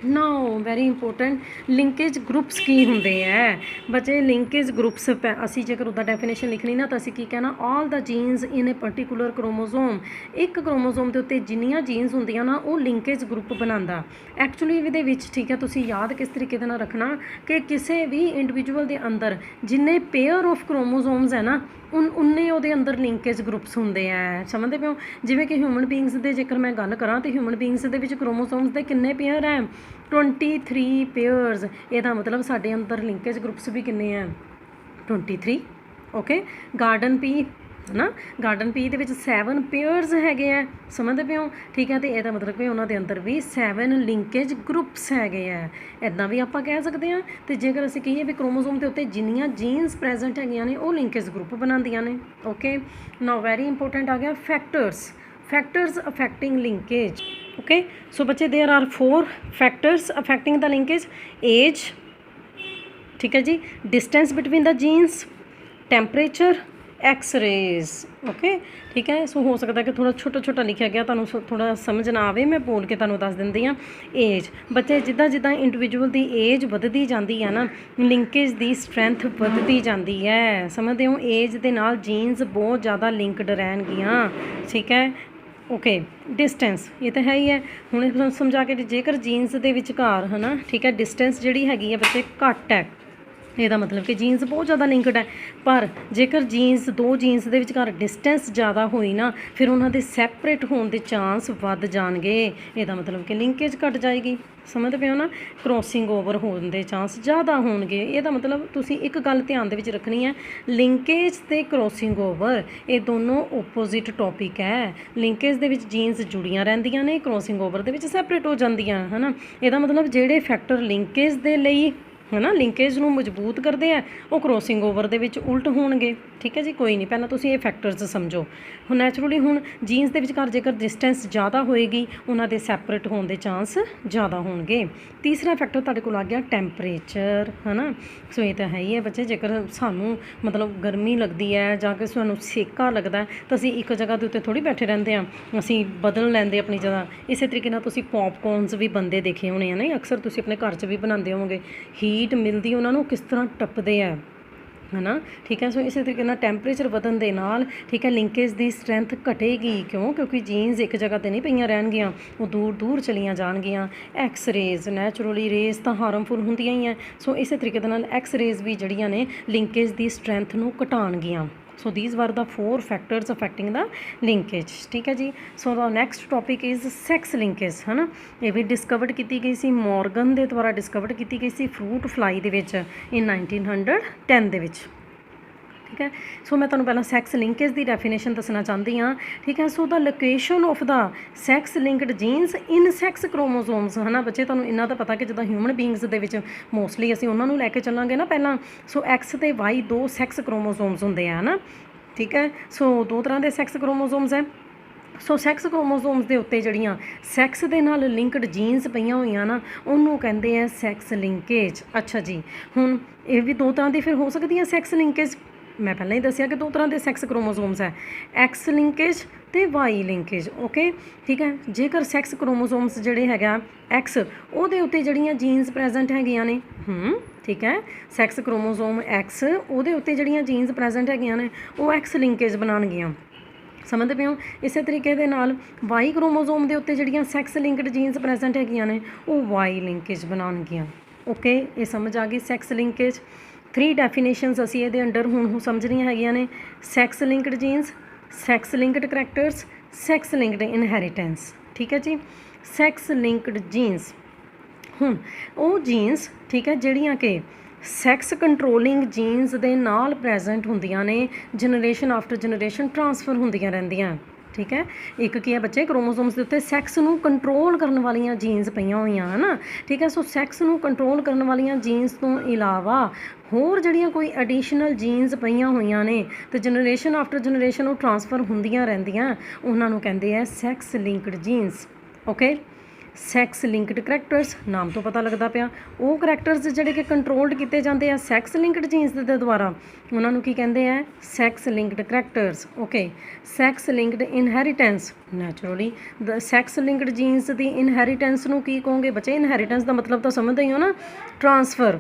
ਨਾਓ ਵੈਰੀ ਇੰਪੋਰਟੈਂਟ, ਲਿੰਕੇਜ ਗਰੁੱਪਸ ਕੀ ਹੁੰਦੇ ਹੈ ਬੱਚੇ? ਲਿੰਕੇਜ ਗਰੁੱਪਸ ਅਸੀਂ ਜੇਕਰ ਉਹਦਾ ਡੈਫੀਨੇਸ਼ਨ ਲਿਖਣੀ ਨਾ, ਤਾਂ ਅਸੀਂ ਕੀ ਕਹਿਣਾ? ਆਲ ਦਾ ਜੀਨਸ ਇਨ ਏ ਪਰਟੀਕੂਲਰ ਕ੍ਰੋਮੋਜ਼ੋਮ। ਇੱਕ ਕ੍ਰੋਮੋਜ਼ੋਮ ਦੇ ਉੱਤੇ ਜਿੰਨੀਆਂ ਜੀਨਸ ਹੁੰਦੀਆਂ ਨਾ, ਉਹ ਲਿੰਕੇਜ ਗਰੁੱਪ ਬਣਾਉਂਦਾ। ਐਕਚੁਅਲੀ ਇਹਦੇ ਵਿੱਚ, ਠੀਕ ਹੈ, ਤੁਸੀਂ ਯਾਦ ਕਿਸ ਤਰੀਕੇ ਦੇ ਨਾਲ ਰੱਖਣਾ ਕਿ ਕਿਸੇ ਵੀ ਇੰਡੀਵਿਜੂਅਲ ਦੇ ਅੰਦਰ ਜਿੰਨੇ ਪੇਅਰ ਆਫ ਕ੍ਰੋਮੋਜ਼ੋਮਸ ਹੈ ਨਾ, ਉਨੇ ਉਹਦੇ ਅੰਦਰ ਲਿੰਕੇਜ ਗਰੁੱਪਸ ਹੁੰਦੇ ਆ। ਸਮਝਦੇ ਪਿਓ? ਜਿਵੇਂ ਕਿ ਹਿਊਮਨ ਬੀਇੰਗਸ ਦੇ ਜੇਕਰ ਮੈਂ ਗੱਲ ਕਰਾਂ, ਤਾਂ ਹਿਊਮਨ ਬੀਇੰਗਸ ਦੇ ਵਿੱਚ ਕ੍ਰੋਮੋਜ਼ੋਮਸ ਦੇ ਕਿੰਨੇ ਪੇਅਰ ਹੈ? 23 ਪੇਅਰਸ। ਇਹਦਾ ਮਤਲਬ ਸਾਡੇ ਅੰਦਰ ਲਿੰਕੇਜ ਗਰੁੱਪਸ ਵੀ ਕਿੰਨੇ ਹੈ? 23, ਓਕੇ। ਗਾਰਡਨ ਪੀ, ਹੈ ਨਾ, ਗਾਰਡਨ ਪੀ ਦੇ ਵਿੱਚ 7 ਪੇਅਰਸ ਹੈਗੇ ਆ। ਸਮਝਦੇ ਪਏ ਹੋ? ਠੀਕ ਹੈ, ਅਤੇ ਇਹਦਾ ਮਤਲਬ ਕਿ ਉਹਨਾਂ ਦੇ ਅੰਦਰ ਵੀ 7 ਲਿੰਕੇਜ ਗਰੁੱਪਸ ਹੈਗੇ ਆ। ਇੱਦਾਂ ਵੀ ਆਪਾਂ ਕਹਿ ਸਕਦੇ ਹਾਂ। ਅਤੇ ਜੇਕਰ ਅਸੀਂ ਕਹੀਏ ਵੀ ਕ੍ਰੋਮੋਜ਼ੋਮ ਦੇ ਉੱਤੇ ਜਿੰਨੀਆਂ ਜੀਨਸ ਪ੍ਰੈਜ਼ੈਂਟ ਹੈਗੀਆਂ ਨੇ, ਉਹ ਲਿੰਕੇਜ ਗਰੁੱਪ ਬਣਾਉਂਦੀਆਂ ਨੇ, ਓਕੇ। ਨਾਓ ਵੈਰੀ ਇੰਪੋਰਟੈਂਟ ਆ ਗਿਆ ਫੈਕਟਰਸ ਅਫੈਕਟਿੰਗ ਲਿੰਕੇਜ, ਓਕੇ। ਸੋ ਬੱਚੇ ਦੇयर R 4 factors affecting the linkage. Age, ਠੀਕ ਹੈ ਜੀ, ਡਿਸਟੈਂਸ ਬਿਟਵੀਨ ਦਾ ਜੀਨਸ, ਟੈਂਪਰੇਚਰ, ਐਕਸ-ਰੇਜ਼, ਓਕੇ, ਠੀਕ ਹੈ। ਸੋ ਹੋ ਸਕਦਾ ਕਿ ਥੋੜ੍ਹਾ ਛੋਟਾ ਲਿਖਿਆ ਗਿਆ, ਤੁਹਾਨੂੰ ਥੋੜ੍ਹਾ ਸਮਝ ਨਾ ਆਵੇ, ਮੈਂ ਬੋਲ ਕੇ ਤੁਹਾਨੂੰ ਦੱਸ ਦਿੰਦੀ ਹਾਂ। ਏਜ, ਬੱਚੇ ਜਿੱਦਾਂ ਇੰਡੀਵਿਜੂਅਲ ਦੀ ਏਜ ਵੱਧਦੀ ਜਾਂਦੀ ਹੈ ਨਾ, ਲਿੰਕੇਜ ਦੀ ਸਟਰੈਂਥ ਵੱਧਦੀ ਜਾਂਦੀ ਹੈ। ਸਮਝਦੇ ਹੋ? ਏਜ ਦੇ ਨਾਲ ਜੀਨਸ ਬਹੁਤ ਜ਼ਿਆਦਾ ਲਿੰਕਡ ਰਹਿਣਗੀਆਂ, ਠੀਕ ਹੈ, ਓਕੇ। ਡਿਸਟੈਂਸ, ਇਹ ਤਾਂ ਹੈ ਹੀ ਹੈ। ਹੁਣ ਤੁਹਾਨੂੰ ਸਮਝਾ ਕੇ, ਜੇਕਰ ਜੀਨਸ ਦੇ ਵਿਚਕਾਰ, ਹੈ ਨਾ, ਠੀਕ ਹੈ, ਡਿਸਟੈਂਸ ਜਿਹੜੀ ਹੈਗੀ ਹੈ ਬੱਚੇ ਘੱਟ ਹੈ, ਇਹਦਾ ਮਤਲਬ ਕਿ ਜੀਨਸ ਬਹੁਤ ਜ਼ਿਆਦਾ ਲਿੰਕਡ ਹੈ। ਪਰ ਜੇਕਰ ਦੋ ਜੀਨਸ ਦੇ ਵਿਚਕਾਰ ਡਿਸਟੈਂਸ ਜ਼ਿਆਦਾ ਹੋਈ ਨਾ, ਫਿਰ ਉਹਨਾਂ ਦੇ ਸੈਪਰੇਟ ਹੋਣ ਦੇ ਚਾਂਸ ਵੱਧ ਜਾਣਗੇ। ਇਹਦਾ ਮਤਲਬ ਕਿ ਲਿੰਕੇਜ ਘੱਟ ਜਾਏਗੀ। ਸਮਝਦੇ ਪਏ ਹੋ ਨਾ? ਕ੍ਰੋਸਿੰਗ ਓਵਰ ਹੋਣ ਦੇ ਚਾਂਸ ਜ਼ਿਆਦਾ ਹੋਣਗੇ। ਇਹਦਾ ਮਤਲਬ ਤੁਸੀਂ ਇੱਕ ਗੱਲ ਧਿਆਨ ਦੇ ਵਿੱਚ ਰੱਖਣੀ ਹੈ, ਲਿੰਕੇਜ ਅਤੇ ਕ੍ਰੋਸਿੰਗ ਓਵਰ ਇਹ ਦੋਨੋਂ ਓਪੋਜ਼ਿਟ ਟੌਪਿਕ ਹੈ। ਲਿੰਕੇਜ ਦੇ ਵਿੱਚ ਜੀਨਸ ਜੁੜੀਆਂ ਰਹਿੰਦੀਆਂ ਨੇ, ਕ੍ਰੋਸਿੰਗ ਓਵਰ ਦੇ ਵਿੱਚ ਸੈਪਰੇਟ ਹੋ ਜਾਂਦੀਆਂ, ਹੈ ਨਾ। ਇਹਦਾ ਮਤਲਬ ਜਿਹੜੇ ਫੈਕਟਰ ਲਿੰਕੇਜ ਦੇ ਲਈ, ਹੈ ਨਾ, ਲਿੰਕੇਜ ਨੂੰ ਮਜ਼ਬੂਤ ਕਰਦੇ ਆ, ਉਹ ਕ੍ਰੋਸਿੰਗ ਓਵਰ ਦੇ ਵਿੱਚ ਉਲਟ ਹੋਣਗੇ, ਠੀਕ ਹੈ ਜੀ। ਕੋਈ ਨਹੀਂ, ਪਹਿਲਾਂ ਤੁਸੀਂ ਇਹ ਫੈਕਟਰਸ ਸਮਝੋ। ਹੁਣ ਨੈਚੁਰਲੀ ਹੁਣ ਜੀਨਸ ਦੇ ਵਿਚਕਾਰ ਜੇਕਰ ਡਿਸਟੈਂਸ ਜ਼ਿਆਦਾ ਹੋਏਗੀ, ਉਹਨਾਂ ਦੇ ਸੈਪਰੇਟ ਹੋਣ ਦੇ ਚਾਂਸ ਜ਼ਿਆਦਾ ਹੋਣਗੇ। ਤੀਸਰਾ ਫੈਕਟਰ ਤੁਹਾਡੇ ਕੋਲ ਆ ਗਿਆ ਟੈਂਪਰੇਚਰ, ਹੈ ਨਾ। ਸੋ ਇਹ ਤਾਂ ਹੈ ਹੀ ਹੈ ਬੱਚੇ, ਜੇਕਰ ਸਾਨੂੰ ਮਤਲਬ ਗਰਮੀ ਲੱਗਦੀ ਹੈ ਜਾਂ ਕਿ ਸਾਨੂੰ ਸੇਕਾ ਲੱਗਦਾ, ਤਾਂ ਅਸੀਂ ਇੱਕ ਜਗ੍ਹਾ ਦੇ ਉੱਤੇ ਥੋੜ੍ਹੀ ਬੈਠੇ ਰਹਿੰਦੇ ਹਾਂ, ਅਸੀਂ ਬਦਲ ਲੈਂਦੇ ਆਪਣੀ ਜਗ੍ਹਾ। ਇਸੇ ਤਰੀਕੇ ਨਾਲ ਤੁਸੀਂ ਪੌਪਕੌਰਨਸ ਵੀ ਬੰਦੇ ਦੇਖੇ ਹੋਣੇ ਆ, ਨਹੀਂ? ਅਕਸਰ ਤੁਸੀਂ ਆਪਣੇ ਘਰ 'ਚ ਵੀ ਬਣਾਉਂਦੇ ਹੋਵੋਗੇ। ਹੀਟ ਮਿਲਦੀ ਉਹਨਾਂ ਨੂੰ, ਕਿਸ ਤਰ੍ਹਾਂ ਟੱਪਦੇ ਆ, ਹੈ ਨਾ, ਠੀਕ ਹੈ। ਸੋ ਇਸੇ ਤਰੀਕੇ ਨਾਲ ਟੈਂਪਰੇਚਰ ਵਧਣ ਦੇ ਨਾਲ, ਠੀਕ ਹੈ, ਲਿੰਕੇਜ ਦੀ ਸਟਰੈਂਥ ਘਟੇਗੀ। ਕਿਉਂਕਿ ਜੀਨਸ ਇੱਕ ਜਗ੍ਹਾ 'ਤੇ ਨਹੀਂ ਪਈਆਂ ਰਹਿਣਗੀਆਂ, ਉਹ ਦੂਰ ਚਲੀਆਂ ਜਾਣਗੀਆਂ। ਐਕਸ-ਰੇਜ਼, ਨੈਚੁਰਲੀ ਰੇਜ਼ ਤਾਂ ਹਾਰਮਫੁਲ ਹੁੰਦੀਆਂ ਹੀ ਹੈ। ਸੋ ਇਸੇ ਤਰੀਕੇ ਦੇ ਨਾਲ ਐਕਸ-ਰੇਜ਼ ਵੀ ਜਿਹੜੀਆਂ ਨੇ ਲਿੰਕੇਜ ਦੀ ਸਟਰੈਂਥ ਨੂੰ ਘਟਾਉਣਗੀਆਂ। So these were the 4 factors affecting the linkage, ਠੀਕ ਹੈ ਜੀ। So the next topic is sex linkage, ਹੈ ਨਾ। ਇਹ ਵੀ ਡਿਸਕਵਰਡ ਕੀਤੀ ਗਈ ਸੀ, ਮੋਰਗਨ ਦੇ ਦੁਆਰਾ ਡਿਸਕਵਰਡ ਕੀਤੀ ਗਈ ਸੀ ਫਰੂਟ ਫਲਾਈ ਦੇ ਵਿੱਚ ਇਨ 1910 ਦੇ ਵਿੱਚ, ਠੀਕ ਹੈ। ਸੋ ਮੈਂ ਤੁਹਾਨੂੰ ਪਹਿਲਾਂ ਸੈਕਸ ਲਿੰਕੇਜ ਦੀ ਡੈਫੀਨੇਸ਼ਨ ਦੱਸਣਾ ਚਾਹੁੰਦੀ ਹਾਂ, ਠੀਕ ਹੈ। So the location of the sex linked genes in sex chromosomes, ਹੈ ਨਾ ਬੱਚੇ। ਤੁਹਾਨੂੰ ਇੰਨਾ ਤਾਂ ਪਤਾ ਕਿ ਜਿੱਦਾਂ ਹਿਊਮਨ ਬੀਇੰਗਸ ਦੇ ਵਿੱਚ ਮੋਸਟਲੀ ਅਸੀਂ ਉਹਨਾਂ ਨੂੰ ਲੈ ਕੇ ਚੱਲਾਂਗੇ ਨਾ ਪਹਿਲਾਂ। ਸੋ ਐਕਸ ਅਤੇ ਵਾਈ 2 ਸੈਕਸ ਕ੍ਰੋਮੋਜ਼ੋਮਸ ਹੁੰਦੇ ਆ, ਹੈ ਨਾ, ਠੀਕ ਹੈ। ਸੋ 2 ਤਰ੍ਹਾਂ ਦੇ ਸੈਕਸ ਕ੍ਰੋਮੋਜ਼ੋਮਸ ਹੈ। ਸੋ ਸੈਕਸ ਕ੍ਰੋਮੋਜ਼ੋਮਸ ਦੇ ਉੱਤੇ ਜਿਹੜੀਆਂ ਸੈਕਸ ਦੇ ਨਾਲ ਲਿੰਕਡ ਜੀਨਸ ਪਈਆਂ ਹੋਈਆਂ ਨਾ, ਉਹਨੂੰ ਕਹਿੰਦੇ ਆ ਸੈਕਸ ਲਿੰਕੇਜ। ਅੱਛਾ ਜੀ, ਹੁਣ ਇਹ ਵੀ 2 ਤਰ੍ਹਾਂ ਦੀ ਫਿਰ ਹੋ ਸਕਦੀ ਹੈ ਸੈਕਸ ਲਿੰਕੇਜ। ਮੈਂ ਪਹਿਲਾਂ ਹੀ ਦੱਸਿਆ ਕਿ 2 ਤਰ੍ਹਾਂ ਦੇ ਸੈਕਸ ਕ੍ਰੋਮੋਜ਼ੋਮਸ ਹੈ, ਐਕਸ ਲਿੰਕੇਜ ਅਤੇ ਵਾਈ ਲਿੰਕੇਜ, ਓਕੇ, ਠੀਕ ਹੈ। ਜੇਕਰ ਸੈਕਸ ਕ੍ਰੋਮੋਜ਼ੋਮਸ ਜਿਹੜੇ ਹੈਗਾ ਐਕਸ, ਉਹਦੇ ਉੱਤੇ ਜਿਹੜੀਆਂ ਜੀਨਸ ਪ੍ਰੈਜ਼ੈਂਟ ਹੈਗੀਆਂ ਨੇ, ਠੀਕ ਹੈ, ਸੈਕਸ ਕ੍ਰੋਮੋਜ਼ੋਮ ਐਕਸ, ਉਹਦੇ ਉੱਤੇ ਜਿਹੜੀਆਂ ਜੀਨਸ ਪ੍ਰੈਜ਼ੈਂਟ ਹੈਗੀਆਂ ਨੇ, ਉਹ ਐਕਸ ਲਿੰਕੇਜ ਬਣਾਉਣਗੀਆਂ। ਸਮਝਦੇ ਪਏ ਹੋ? ਇਸੇ ਤਰੀਕੇ ਦੇ ਨਾਲ ਵਾਈ ਕ੍ਰੋਮੋਜ਼ੋਮ ਦੇ ਉੱਤੇ ਜਿਹੜੀਆਂ ਸੈਕਸ ਲਿੰਕਡ ਜੀਨਸ ਪ੍ਰੈਜ਼ੈਂਟ ਹੈਗੀਆਂ ਨੇ, ਉਹ ਵਾਈ ਲਿੰਕੇਜ ਬਣਾਉਣਗੀਆਂ, ਓਕੇ। ਇਹ ਸਮਝ ਆ ਗਈ ਸੈਕਸ ਲਿੰਕੇਜ। 3 ਡੈਫੀਨੇਸ਼ਨਸ ਅਸੀਂ ਇਹਦੇ ਅੰਡਰ ਹੁਣ ਸਮਝਣੀਆਂ ਹੈਗੀਆਂ ਨੇ। Sex linked jeans, sex linked characters, sex linked inheritance, ਠੀਕ ਹੈ ਜੀ। ਸੈਕਸ ਲਿੰਕਡ ਜੀਨਸ, ਹੁਣ ਉਹ ਜੀਨਸ, ਠੀਕ ਹੈ, ਜਿਹੜੀਆਂ ਕਿ ਸੈਕਸ ਕੰਟਰੋਲਿੰਗ ਜੀਨਸ ਦੇ ਨਾਲ ਪ੍ਰੈਜ਼ੈਂਟ ਹੁੰਦੀਆਂ ਨੇ, ਜਨਰੇਸ਼ਨ ਆਫਟਰ ਜਨਰੇਸ਼ਨ ਟਰਾਂਸਫਰ ਹੁੰਦੀਆਂ ਰਹਿੰਦੀਆਂ, ਠੀਕ ਹੈ। ਇੱਕ ਕੀ ਹੈ ਬੱਚੇ, ਕ੍ਰੋਮੋਸੋਮਸ ਦੇ ਉੱਤੇ ਸੈਕਸ ਨੂੰ ਕੰਟਰੋਲ ਕਰਨ ਵਾਲੀਆਂ ਜੀਨਸ ਪਈਆਂ ਹੋਈਆਂ ਹੈ ਨਾ, ਠੀਕ ਹੈ। ਸੋ ਸੈਕਸ ਨੂੰ ਕੰਟਰੋਲ ਕਰਨ ਵਾਲੀਆਂ ਜੀਨਸ ਤੋਂ ਇਲਾਵਾ ਹੋਰ ਜਿਹੜੀਆਂ ਕੋਈ ਐਡੀਸ਼ਨਲ ਜੀਨਸ ਪਈਆਂ ਹੋਈਆਂ ਨੇ ਤੇ ਜਨਰੇਸ਼ਨ ਆਫਟਰ ਜਨਰੇਸ਼ਨ ਉਹ ਟਰਾਂਸਫਰ ਹੁੰਦੀਆਂ ਰਹਿੰਦੀਆਂ, ਉਹਨਾਂ ਨੂੰ ਕਹਿੰਦੇ ਆ sex linked jeans. Okay, sex linked characters, ਨਾਮ ਤੋਂ ਪਤਾ ਲੱਗਦਾ ਪਿਆ ਉਹ ਕਰੈਕਟਰਸ ਜਿਹੜੇ ਕਿ ਕੰਟਰੋਲਡ ਕੀਤੇ ਜਾਂਦੇ ਆ ਸੈਕਸ ਲਿੰਕਡ ਜੀਨਸ ਦੇ ਦੁਆਰਾ, ਉਹਨਾਂ ਨੂੰ ਕੀ ਕਹਿੰਦੇ ਆ, sex linked characters. Okay, sex linked inheritance, naturally the sex linked genes ਦੀ ਇਨਹੈਰੀਟੈਂਸ ਨੂੰ ਕੀ ਕਹੋਗੇ ਬੱਚੇ? ਇਨਹੈਰੀਟੈਂਸ ਦਾ ਮਤਲਬ ਤਾਂ ਸਮਝਦੇ ਹੀ ਹੋ ਨਾ, transfer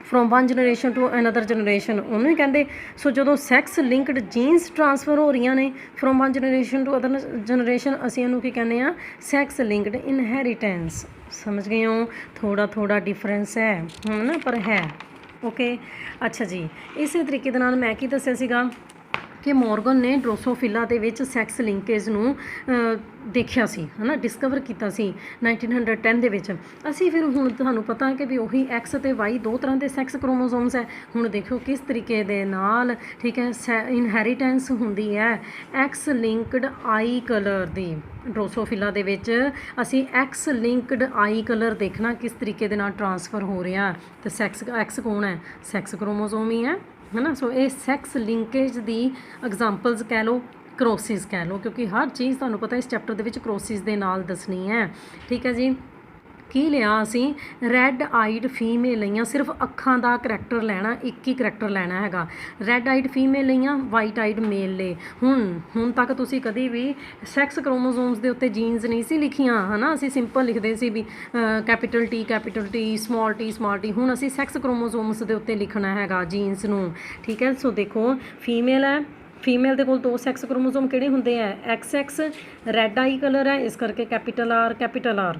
from one generation to another generation, ਉਹਨੂੰ ਹੀ ਕਹਿੰਦੇ। ਸੋ ਜਦੋਂ ਸੈਕਸ ਲਿੰਕਡ ਜੀਨਸ ਟਰਾਂਸਫਰ ਹੋ ਰਹੀਆਂ ਨੇ from one generation to other generation, ਅਸੀਂ ਇਹਨੂੰ ਕੀ ਕਹਿੰਦੇ ਆ, ਸੈਕਸ ਲਿੰਕਡ ਇਨਹੈਰੀਟੈਂਸ। ਸਮਝ ਗਏ ਹੋ? ਥੋੜਾ ਡਿਫਰੈਂਸ ਹੈ ਹੁਣ ਨਾ, ਪਰ ਹੈ। ਓਕੇ, ਅੱਛਾ ਜੀ, ਇਸੇ ਤਰੀਕੇ ਦੇ ਨਾਲ ਮੈਂ ਕੀ ਦੱਸਿਆ ਸੀਗਾ ਕਿ ਮੋਰਗਨ ਨੇ ਡਰੋਸੋਫਿਲਾ ਦੇ ਵਿੱਚ ਸੈਕਸ ਲਿੰਕੇਜ ਨੂੰ ਦੇਖਿਆ ਸੀ, ਹੈ ਨਾ, ਡਿਸਕਵਰ ਕੀਤਾ ਸੀ 1910 ਦੇ ਵਿੱਚ। ਅਸੀਂ ਫਿਰ ਹੁਣ ਤੁਹਾਨੂੰ ਪਤਾ ਕਿ ਵੀ ਉਹੀ ਐਕਸ ਅਤੇ ਵਾਈ ਦੋ ਤਰ੍ਹਾਂ ਦੇ ਸੈਕਸ ਕ੍ਰੋਮੋਸੋਮਸ ਹੈ। ਹੁਣ ਦੇਖੋ ਕਿਸ ਤਰੀਕੇ ਦੇ ਨਾਲ, ਠੀਕ ਹੈ, ਇਨਹੈਰੀਟੈਂਸ ਹੁੰਦੀ ਹੈ ਐਕਸ ਲਿੰਕਡ ਆਈ ਕਲਰ ਦੀ। ਡਰੋਸੋਫਿਲਾ ਦੇ ਵਿੱਚ ਅਸੀਂ ਐਕਸ ਲਿੰਕਡ ਆਈ ਕਲਰ ਦੇਖਣਾ ਕਿਸ ਤਰੀਕੇ ਦੇ ਨਾਲ ਟਰਾਂਸਫਰ ਹੋ ਰਿਹਾ, ਤੇ ਸੈਕਸ ਐਕਸ ਕੌਣ ਹੈ? ਸੈਕਸ ਕ੍ਰੋਮੋਸੋਮ ਹੀ ਹੈ ਨਾ। ਸੋ ਇਹ ਸੈਕਸ ਲਿੰਕੇਜ ਦੀ ਐਗਜ਼ਾਮਪਲਸ ਕਹਿ ਲਓ, ਕਰੋਸਿਸ ਕਹਿ ਲਓ, ਕਿਉਂਕਿ ਹਰ ਚੀਜ਼ ਤੁਹਾਨੂੰ ਪਤਾ ਇਸ ਚੈਪਟਰ ਦੇ ਵਿੱਚ ਕਰੋਸਿਸ ਦੇ ਨਾਲ ਦੱਸਣੀ ਹੈ। ਠੀਕ ਹੈ ਜੀ, ਕੀ ਲਿਆ ਅਸੀਂ? ਰੈੱਡ ਆਈਡ ਫੀਮੇਲ ਲਈਆਂ, ਸਿਰਫ ਅੱਖਾਂ ਦਾ ਕਰੈਕਟਰ ਲੈਣਾ, ਇੱਕ ਹੀ ਕਰੈਕਟਰ ਲੈਣਾ ਹੈਗਾ। ਰੈੱਡ ਆਈਡ ਫੀਮੇਲ ਲਈਆਂ, ਵਾਈਟ ਆਈਡ ਮੇਲ ਲਏ। ਹੁਣ ਤੱਕ ਤੁਸੀਂ ਕਦੀ ਵੀ ਸੈਕਸ ਕ੍ਰੋਮੋਸੋਮਸ ਦੇ ਉੱਤੇ ਜੀਨਸ ਨਹੀਂ ਸੀ ਲਿਖੀਆਂ, ਹੈ ਨਾ। ਅਸੀਂ ਸਿੰਪਲ ਲਿਖਦੇ ਸੀ ਵੀ ਕੈਪੀਟਲ ਟੀ, ਸਮਾਲ ਟੀ। ਹੁਣ ਅਸੀਂ ਸੈਕਸ ਕ੍ਰੋਮੋਸੋਮਸ ਦੇ ਉੱਤੇ ਲਿਖਣਾ ਹੈਗਾ ਜੀਨਸ ਨੂੰ, ਠੀਕ ਹੈ। ਸੋ ਦੇਖੋ ਫੀਮੇਲ ਹੈ, ਫੀਮੇਲ ਦੇ ਕੋਲ ਦੋ ਸੈਕਸ ਕ੍ਰੋਮੋਸੋਮ ਕਿਹੜੇ ਹੁੰਦੇ ਆ? XX, ਰੈੱਡ ਆਈ ਕਲਰ ਹੈ, ਇਸ ਕਰਕੇ ਕੈਪੀਟਲ R।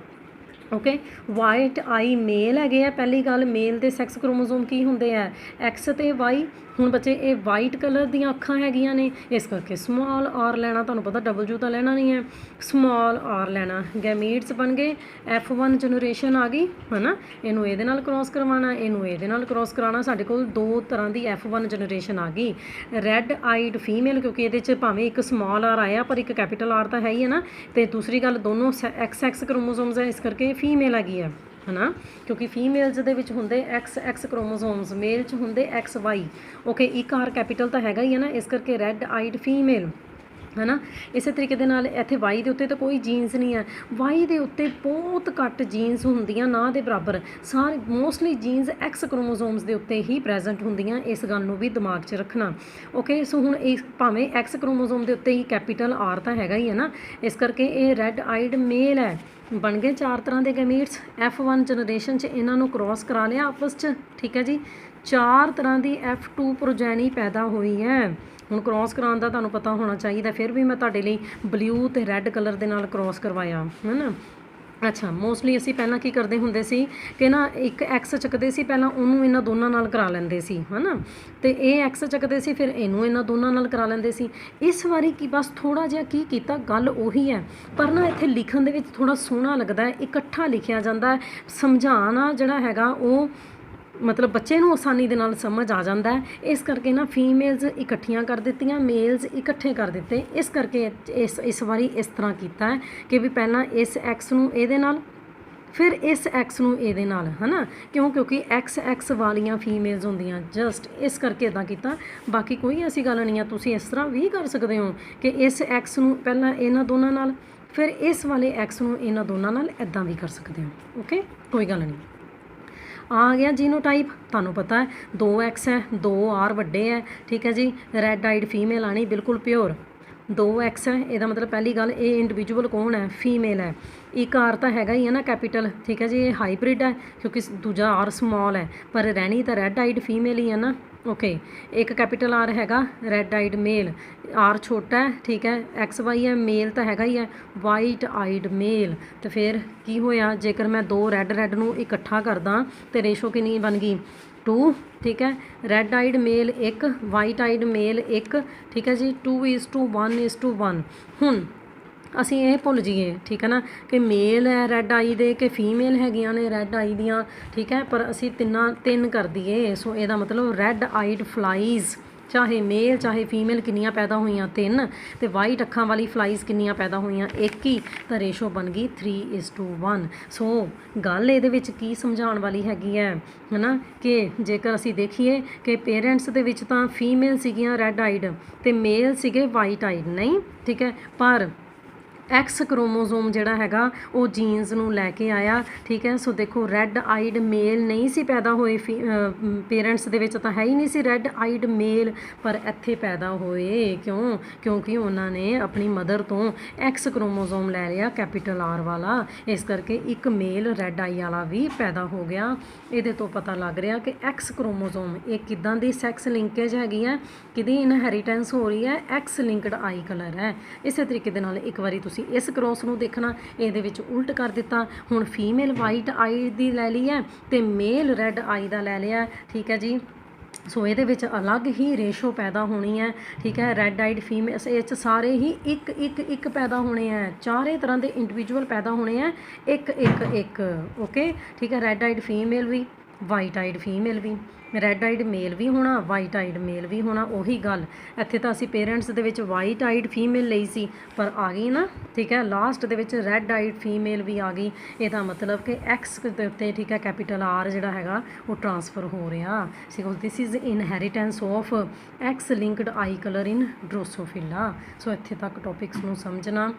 ਓਕੇ, ਵਾਈਟ ਆਈ ਮੇਲ ਹੈਗੇ ਆ। ਪਹਿਲੀ ਗੱਲ, ਮੇਲ ਦੇ ਸੈਕਸ ਕ੍ਰੋਮੋਸੋਮ ਕੀ ਹੁੰਦੇ ਆ? X ਅਤੇ Y। ਹੁਣ ਬੱਚੇ ਇਹ ਵਾਈਟ ਕਲਰ ਦੀਆਂ ਅੱਖਾਂ ਹੈਗੀਆਂ ਨੇ, ਇਸ ਕਰਕੇ ਸਮਾਲ R ਲੈਣਾ। ਤੁਹਾਨੂੰ ਪਤਾ W ਤਾਂ ਲੈਣਾ ਨਹੀਂ ਹੈ, ਸਮਾਲ R ਲੈਣਾ। ਗੈਮੀਟਸ ਬਣ ਗਏ, F1 ਜਨਰੇਸ਼ਨ ਆ ਗਈ, ਹੈ ਨਾ। ਇਹਨੂੰ ਇਹਦੇ ਨਾਲ ਕ੍ਰੋਸ ਕਰਵਾਉਣਾ, ਇਹਨੂੰ ਇਹਦੇ ਨਾਲ ਕ੍ਰੋਸ ਕਰਾਉਣਾ। ਸਾਡੇ ਕੋਲ ਦੋ ਤਰ੍ਹਾਂ ਦੀ F1 ਜਨਰੇਸ਼ਨ ਆ ਗਈ। ਰੈੱਡ ਆਈਡ ਫੀਮੇਲ, ਕਿਉਂਕਿ ਇਹਦੇ 'ਚ ਭਾਵੇਂ ਇੱਕ ਸਮਾਲ R ਆਇਆ ਪਰ ਇੱਕ ਕੈਪੀਟਲ R ਤਾਂ ਹੈ ਹੀ ਹੈ ਨਾ। ਅਤੇ ਦੂਸਰੀ ਗੱਲ, ਦੋਨੋਂ XX ਕ੍ਰੋਮੋਸੋਮਸ ਹੈ, ਇਸ ਕਰਕੇ ਫੀਮੇਲ ਹੈਗੀ ਹੈ ਨਾ, ਕਿਉਂਕਿ ਫੀਮੇਲਸ ਦੇ ਵਿੱਚ ਹੁੰਦੇ XX ਕ੍ਰੋਮੋਸੋਮਸ, ਮੇਲ 'ਚ ਹੁੰਦੇ XY। ਓਕੇ, ਇੱਕ R ਕੈਪੀਟਲ ਤਾਂ ਹੈਗਾ ਹੀ ਹੈ ਨਾ, ਇਸ ਕਰਕੇ ਰੈੱਡ ਆਈਡ ਫੀਮੇਲ, ਹੈ ਨਾ। ਇਸੇ ਤਰੀਕੇ ਦੇ ਨਾਲ ਇੱਥੇ ਵਾਈ ਦੇ ਉੱਤੇ ਤਾਂ ਕੋਈ ਜੀਨਸ ਨਹੀਂ ਹੈ, ਵਾਈ ਦੇ ਉੱਤੇ ਬਹੁਤ ਘੱਟ ਜੀਨਸ ਹੁੰਦੀਆਂ, ਨਾ ਦੇ ਬਰਾਬਰ। ਸਾਰੇ ਮੋਸਟਲੀ ਜੀਨਸ ਐਕਸ ਕ੍ਰੋਮੋਸੋਮਸ ਦੇ ਉੱਤੇ ਹੀ ਪ੍ਰੈਜ਼ੈਂਟ ਹੁੰਦੀਆਂ, ਇਸ ਗੱਲ ਨੂੰ ਵੀ ਦਿਮਾਗ 'ਚ ਰੱਖਣਾ। ਓਕੇ, ਸੋ ਹੁਣ ਇਹ ਭਾਵੇਂ ਐਕਸ ਕ੍ਰੋਮੋਸੋਮ ਦੇ ਉੱਤੇ ਹੀ ਕੈਪੀਟਲ R ਤਾਂ ਹੈਗਾ ਹੀ ਹੈ ਨਾ, ਇਸ ਕਰਕੇ ਇਹ ਰੈੱਡ ਆਈਡ ਮੇਲ ਹੈ। ਬਣ ਗਏ ਚਾਰ ਤਰ੍ਹਾਂ ਦੇ ਗੈਮੀਟਸ। F1 ਜਨਰੇਸ਼ਨ 'ਚ ਇਹਨਾਂ ਨੂੰ ਕ੍ਰੋਸ ਕਰਾ ਲਿਆ ਆਪਸ 'ਚ, ਠੀਕ ਹੈ ਜੀ। ਚਾਰ ਤਰ੍ਹਾਂ ਦੀ F2 ਪ੍ਰੋਜੈਨੀ ਪੈਦਾ ਹੋਈ ਹੈ। ਹੁਣ ਕ੍ਰੋਸ ਕਰਾਉਣ ਦਾ ਤੁਹਾਨੂੰ ਪਤਾ ਹੋਣਾ ਚਾਹੀਦਾ, ਫਿਰ ਵੀ ਮੈਂ ਤੁਹਾਡੇ ਲਈ ਬਲੂ ਅਤੇ ਰੈੱਡ ਕਲਰ ਦੇ ਨਾਲ ਕ੍ਰੋਸ ਕਰਵਾਇਆ, ਹੈ ਨਾ। ਅੱਛਾ, ਮੋਸਟਲੀ ਅਸੀਂ ਪਹਿਲਾਂ ਕੀ ਕਰਦੇ ਹੁੰਦੇ ਸੀ ਕਿ ਨਾ, ਇੱਕ ਐਕਸ ਚੱਕਦੇ ਸੀ ਪਹਿਲਾਂ, ਉਹਨੂੰ ਇਹਨਾਂ ਦੋਨਾਂ ਨਾਲ ਕਰਾ ਲੈਂਦੇ ਸੀ, ਹੈ ਨਾ। ਅਤੇ ਇਹ ਐਕਸ ਚੱਕਦੇ ਸੀ, ਫਿਰ ਇਹਨੂੰ ਇਹਨਾਂ ਦੋਨਾਂ ਨਾਲ ਕਰਾ ਲੈਂਦੇ ਸੀ। ਇਸ ਵਾਰੀ ਕੀ ਬਸ ਥੋੜ੍ਹਾ ਜਿਹਾ ਕੀ ਕੀਤਾ, ਗੱਲ ਉਹੀ ਹੈ, ਪਰ ਨਾ ਇੱਥੇ ਲਿਖਣ ਦੇ ਵਿੱਚ ਥੋੜ੍ਹਾ ਸੋਹਣਾ ਲੱਗਦਾ ਹੈ, ਇਕੱਠਾ ਲਿਖਿਆ ਜਾਂਦਾ ਹੈ। ਸਮਝਾਉਣਾ ਜਿਹੜਾ ਹੈਗਾ ਉਹ ਮਤਲਬ ਬੱਚੇ ਨੂੰ ਆਸਾਨੀ ਦੇ ਨਾਲ ਸਮਝ ਆ ਜਾਂਦਾ ਹੈ। ਇਸ ਕਰਕੇ ਨਾ ਫੀਮੇਲਸ ਇਕੱਠੀਆਂ ਕਰ ਦਿੱਤੀਆਂ, ਮੇਲਸ ਇਕੱਠੇ ਕਰ ਦਿੱਤੇ। ਇਸ ਕਰਕੇ ਇਸ ਵਾਰੀ ਇਸ ਤਰ੍ਹਾਂ ਕੀਤਾ ਹੈ ਕਿ ਵੀ ਪਹਿਲਾਂ ਇਸ ਐਕਸ ਨੂੰ ਇਹਦੇ ਨਾਲ, ਫਿਰ ਇਸ ਐਕਸ ਨੂੰ ਇਹਦੇ ਨਾਲ, ਹੈ ਨਾ। ਕਿਉਂਕਿ XX ਵਾਲੀਆਂ ਫੀਮੇਲਸ ਹੁੰਦੀਆਂ, ਜਸਟ ਇਸ ਕਰਕੇ ਇੱਦਾਂ ਕੀਤਾ। ਬਾਕੀ ਕੋਈ ਐਸੀ ਗੱਲ ਨਹੀਂ ਆ, ਤੁਸੀਂ ਇਸ ਤਰ੍ਹਾਂ ਵੀ ਕਰ ਸਕਦੇ ਹੋ ਕਿ ਇਸ ਐਕਸ ਨੂੰ ਪਹਿਲਾਂ ਇਹਨਾਂ ਦੋਨਾਂ ਨਾਲ, ਫਿਰ ਇਸ ਵਾਲੇ ਐਕਸ ਨੂੰ ਇਹਨਾਂ ਦੋਨਾਂ ਨਾਲ, ਇੱਦਾਂ ਵੀ ਕਰ ਸਕਦੇ ਹੋ। ਓਕੇ, ਕੋਈ ਗੱਲ ਨਹੀਂ। ਆ ਗਿਆ ਜੀਨੋਟਾਈਪ, ਤੁਹਾਨੂੰ ਪਤਾ ਹੈ 2X ਹੈ, 2R ਵੱਡੇ ਹੈ, ਠੀਕ ਹੈ ਜੀ। ਰੈੱਡ ਆਈਡ ਫੀਮੇਲ ਆਣੀ ਬਿਲਕੁਲ ਪਿਓਰ। 2X ਹੈ, ਇਹਦਾ ਮਤਲਬ ਪਹਿਲੀ ਗੱਲ ਇਹ ਇੰਡੀਵਿਜੂਅਲ ਕੌਣ ਹੈ? ਫੀਮੇਲ ਹੈ। ਇੱਕ R ਤਾਂ ਹੈਗਾ ਹੀ ਹੈ ਨਾ ਕੈਪੀਟਲ, ਠੀਕ ਹੈ ਜੀ। ਇਹ ਹਾਈਬ੍ਰਿਡ ਹੈ ਕਿਉਂਕਿ ਦੂਜਾ R ਸਮਾਲ ਹੈ, ਪਰ ਰਹਿਣੀ ਤਾਂ ਰੈੱਡ ਆਈਡ ਫੀਮੇਲ ਹੀ ਹੈ ਨਾ। ਓਕੇ, ਇੱਕ ਕੈਪੀਟਲ R ਹੈਗਾ, ਰੈੱਡ ਆਈਡ ਮੇਲ। R ਛੋਟਾ ਹੈ, ਠੀਕ ਹੈ, XY ਹੈ, ਮੇਲ ਤਾਂ ਹੈਗਾ ਹੀ ਹੈ, ਵਾਈਟ ਆਈਡ ਮੇਲ। ਅਤੇ ਫਿਰ ਕੀ ਹੋਇਆ, ਜੇਕਰ ਮੈਂ ਦੋ ਰੈੱਡ ਨੂੰ ਇਕੱਠਾ ਕਰਦਾ ਤਾਂ ਰੇਸ਼ੋ ਕਿੰਨੀ ਬਣ ਗਈ? 2, ਠੀਕ ਹੈ। ਰੈੱਡ ਆਈਡ ਮੇਲ 1, ਵਾਈਟ ਆਈਡ ਮੇਲ 1, ਠੀਕ ਹੈ ਜੀ। 2:1:1। ਹੁਣ ਅਸੀਂ ਇਹ ਭੁੱਲ ਜਾਈਏ, ਠੀਕ ਹੈ ਨਾ, ਕਿ ਮੇਲ ਹੈ ਰੈੱਡ ਆਈ ਦੇ ਕਿ ਫੀਮੇਲ ਹੈਗੀਆਂ ਨੇ ਰੈੱਡ ਆਈ ਦੀਆਂ, ਠੀਕ ਹੈ। ਪਰ ਅਸੀਂ ਤਿੰਨ ਕਰ ਦਈਏ, ਸੋ ਇਹਦਾ ਮਤਲਬ ਰੈੱਡ ਆਈਡ ਫਲਾਈਜ਼ ਚਾਹੇ ਮੇਲ ਚਾਹੇ ਫੀਮੇਲ ਕਿੰਨੀਆਂ ਪੈਦਾ ਹੋਈਆਂ 3 ਤੇ ਵਾਈਟ ਅੱਖਾਂ ਵਾਲੀ ਫਲਾਈਜ਼ ਕਿੰਨੀਆਂ ਪੈਦਾ ਹੋਈਆਂ 1 ਹੀ, ਤਾਂ ਰੇਸ਼ੋ ਬਣ ਗਈ 3:1। ਸੋ ਗੱਲ ਇਹਦੇ ਵਿੱਚ ਕੀ ਸਮਝਾਉਣ ਵਾਲੀ ਹੈਗੀ ਹੈ ਨਾ, ਕਿ ਜੇਕਰ ਅਸੀਂ ਦੇਖੀਏ ਕਿ ਪੇਰੈਂਟਸ ਦੇ ਵਿੱਚ ਤਾਂ ਫੀਮੇਲ ਸੀਗੀਆਂ ਰੈੱਡ ਆਈਡ ਤੇ ਮੇਲ ਸੀਗੇ ਵਾਈਟ ਆਈਡ, ਨਹੀਂ ਠੀਕ ਹੈ, ਪਰ ਐਕਸ ਕ੍ਰੋਮੋਜ਼ੋਮ ਜਿਹੜਾ ਹੈਗਾ ਉਹ ਜੀਨਸ ਨੂੰ ਲੈ ਕੇ ਆਇਆ, ਠੀਕ ਹੈ। ਸੋ ਦੇਖੋ ਰੈੱਡ ਆਈਡ ਮੇਲ ਨਹੀਂ ਸੀ ਪੈਦਾ ਹੋਏ, ਪੇਰੈਂਟਸ ਦੇ ਵਿੱਚ ਤਾਂ ਹੈ ਹੀ ਨਹੀਂ ਸੀ ਰੈੱਡ ਆਈਡ ਮੇਲ, ਪਰ ਇੱਥੇ ਪੈਦਾ ਹੋਏ ਕਿਉਂ? ਕਿਉਂਕਿ ਉਹਨਾਂ ਨੇ ਆਪਣੀ ਮਦਰ ਤੋਂ ਐਕਸ ਕ੍ਰੋਮੋਜ਼ੋਮ ਲੈ ਲਿਆ ਕੈਪੀਟਲ ਆਰ ਵਾਲਾ, ਇਸ ਕਰਕੇ ਇੱਕ ਮੇਲ ਰੈੱਡ ਆਈ ਵਾਲਾ ਵੀ ਪੈਦਾ ਹੋ ਗਿਆ। ਇਹਦੇ ਤੋਂ ਪਤਾ ਲੱਗ ਰਿਹਾ ਕਿ ਐਕਸ ਕ੍ਰੋਮੋਜ਼ੋਮ ਇਹ ਕਿੱਦਾਂ ਦੀ ਸੈਕਸ ਲਿੰਕੇਜ ਹੈਗੀ ਹੈ, ਕਿਹਦੀ ਇਨਹੈਰੀਟੈਂਸ ਹੋ ਰਹੀ ਹੈ, ਐਕਸ ਲਿੰਕਡ ਆਈ ਕਲਰ ਹੈ। ਇਸੇ ਤਰੀਕੇ ਦੇ ਨਾਲ ਇੱਕ ਵਾਰੀ ਤੁਸੀਂ ਇਸ ਕ੍ਰੋਸ ਨੂੰ ਦੇਖਣਾ, ਇਹਦੇ ਵਿੱਚ ਉਲਟ ਕਰ ਦਿੱਤਾ, ਹੁਣ ਫੀਮੇਲ ਵਾਈਟ ਆਈ ਦੀ ਲੈ ਲਈ ਹੈ ਤੇ ਮੇਲ ਰੈੱਡ ਆਈ ਦਾ ਲੈ ਲਿਆ, ਠੀਕ ਹੈ ਜੀ। ਸੋ ਇਹਦੇ ਵਿੱਚ ਅਲੱਗ ਹੀ ਰੇਸ਼ੋ ਪੈਦਾ ਹੋਣੀ ਹੈ, ਠੀਕ ਹੈ। ਰੈੱਡ ਆਈਡ ਫੀਮੇਲ ਇਹ 'ਚ ਸਾਰੇ ਹੀ ਇੱਕ ਪੈਦਾ ਹੋਣੇ ਹੈ, ਚਾਰੇ ਤਰ੍ਹਾਂ ਦੇ ਇੰਡੀਵਿਜੂਅਲ ਪੈਦਾ ਹੋਣੇ ਹੈ, ਇੱਕ ਓਕੇ, ਠੀਕ ਹੈ। ਰੈੱਡ ਆਈਡ ਫੀਮੇਲ ਵੀ, ਵਾਈਟ ਆਈਡ ਫੀਮੇਲ ਵੀ, ਰੈੱਡ ਆਈਡ ਮੇਲ ਵੀ ਹੋਣਾ, ਵਾਈਟ ਆਈਡ ਮੇਲ ਵੀ ਹੋਣਾ। ਉਹੀ ਗੱਲ ਇੱਥੇ ਤਾਂ ਅਸੀਂ ਪੇਰੈਂਟਸ ਦੇ ਵਿੱਚ ਵਾਈਟ ਆਈਡ ਫੀਮੇਲ ਲਈ ਸੀ, ਪਰ ਆ ਗਈ ਨਾ, ਠੀਕ ਹੈ, ਲਾਸਟ ਦੇ ਵਿੱਚ ਰੈੱਡ ਆਈਡ ਫੀਮੇਲ ਵੀ ਆ ਗਈ। ਇਹਦਾ ਮਤਲਬ ਕਿ ਐਕਸ ਦੇ ਉੱਤੇ, ਠੀਕ ਹੈ, ਕੈਪੀਟਲ ਆਰ ਜਿਹੜਾ ਹੈਗਾ ਉਹ ਟਰਾਂਸਫਰ ਹੋ ਰਿਹਾ। So this is inheritance of X linked eye colour in Drosophila. So ਇੱਥੇ ਤੱਕ ਟੌਪਿਕਸ ਨੂੰ ਸਮਝਣਾ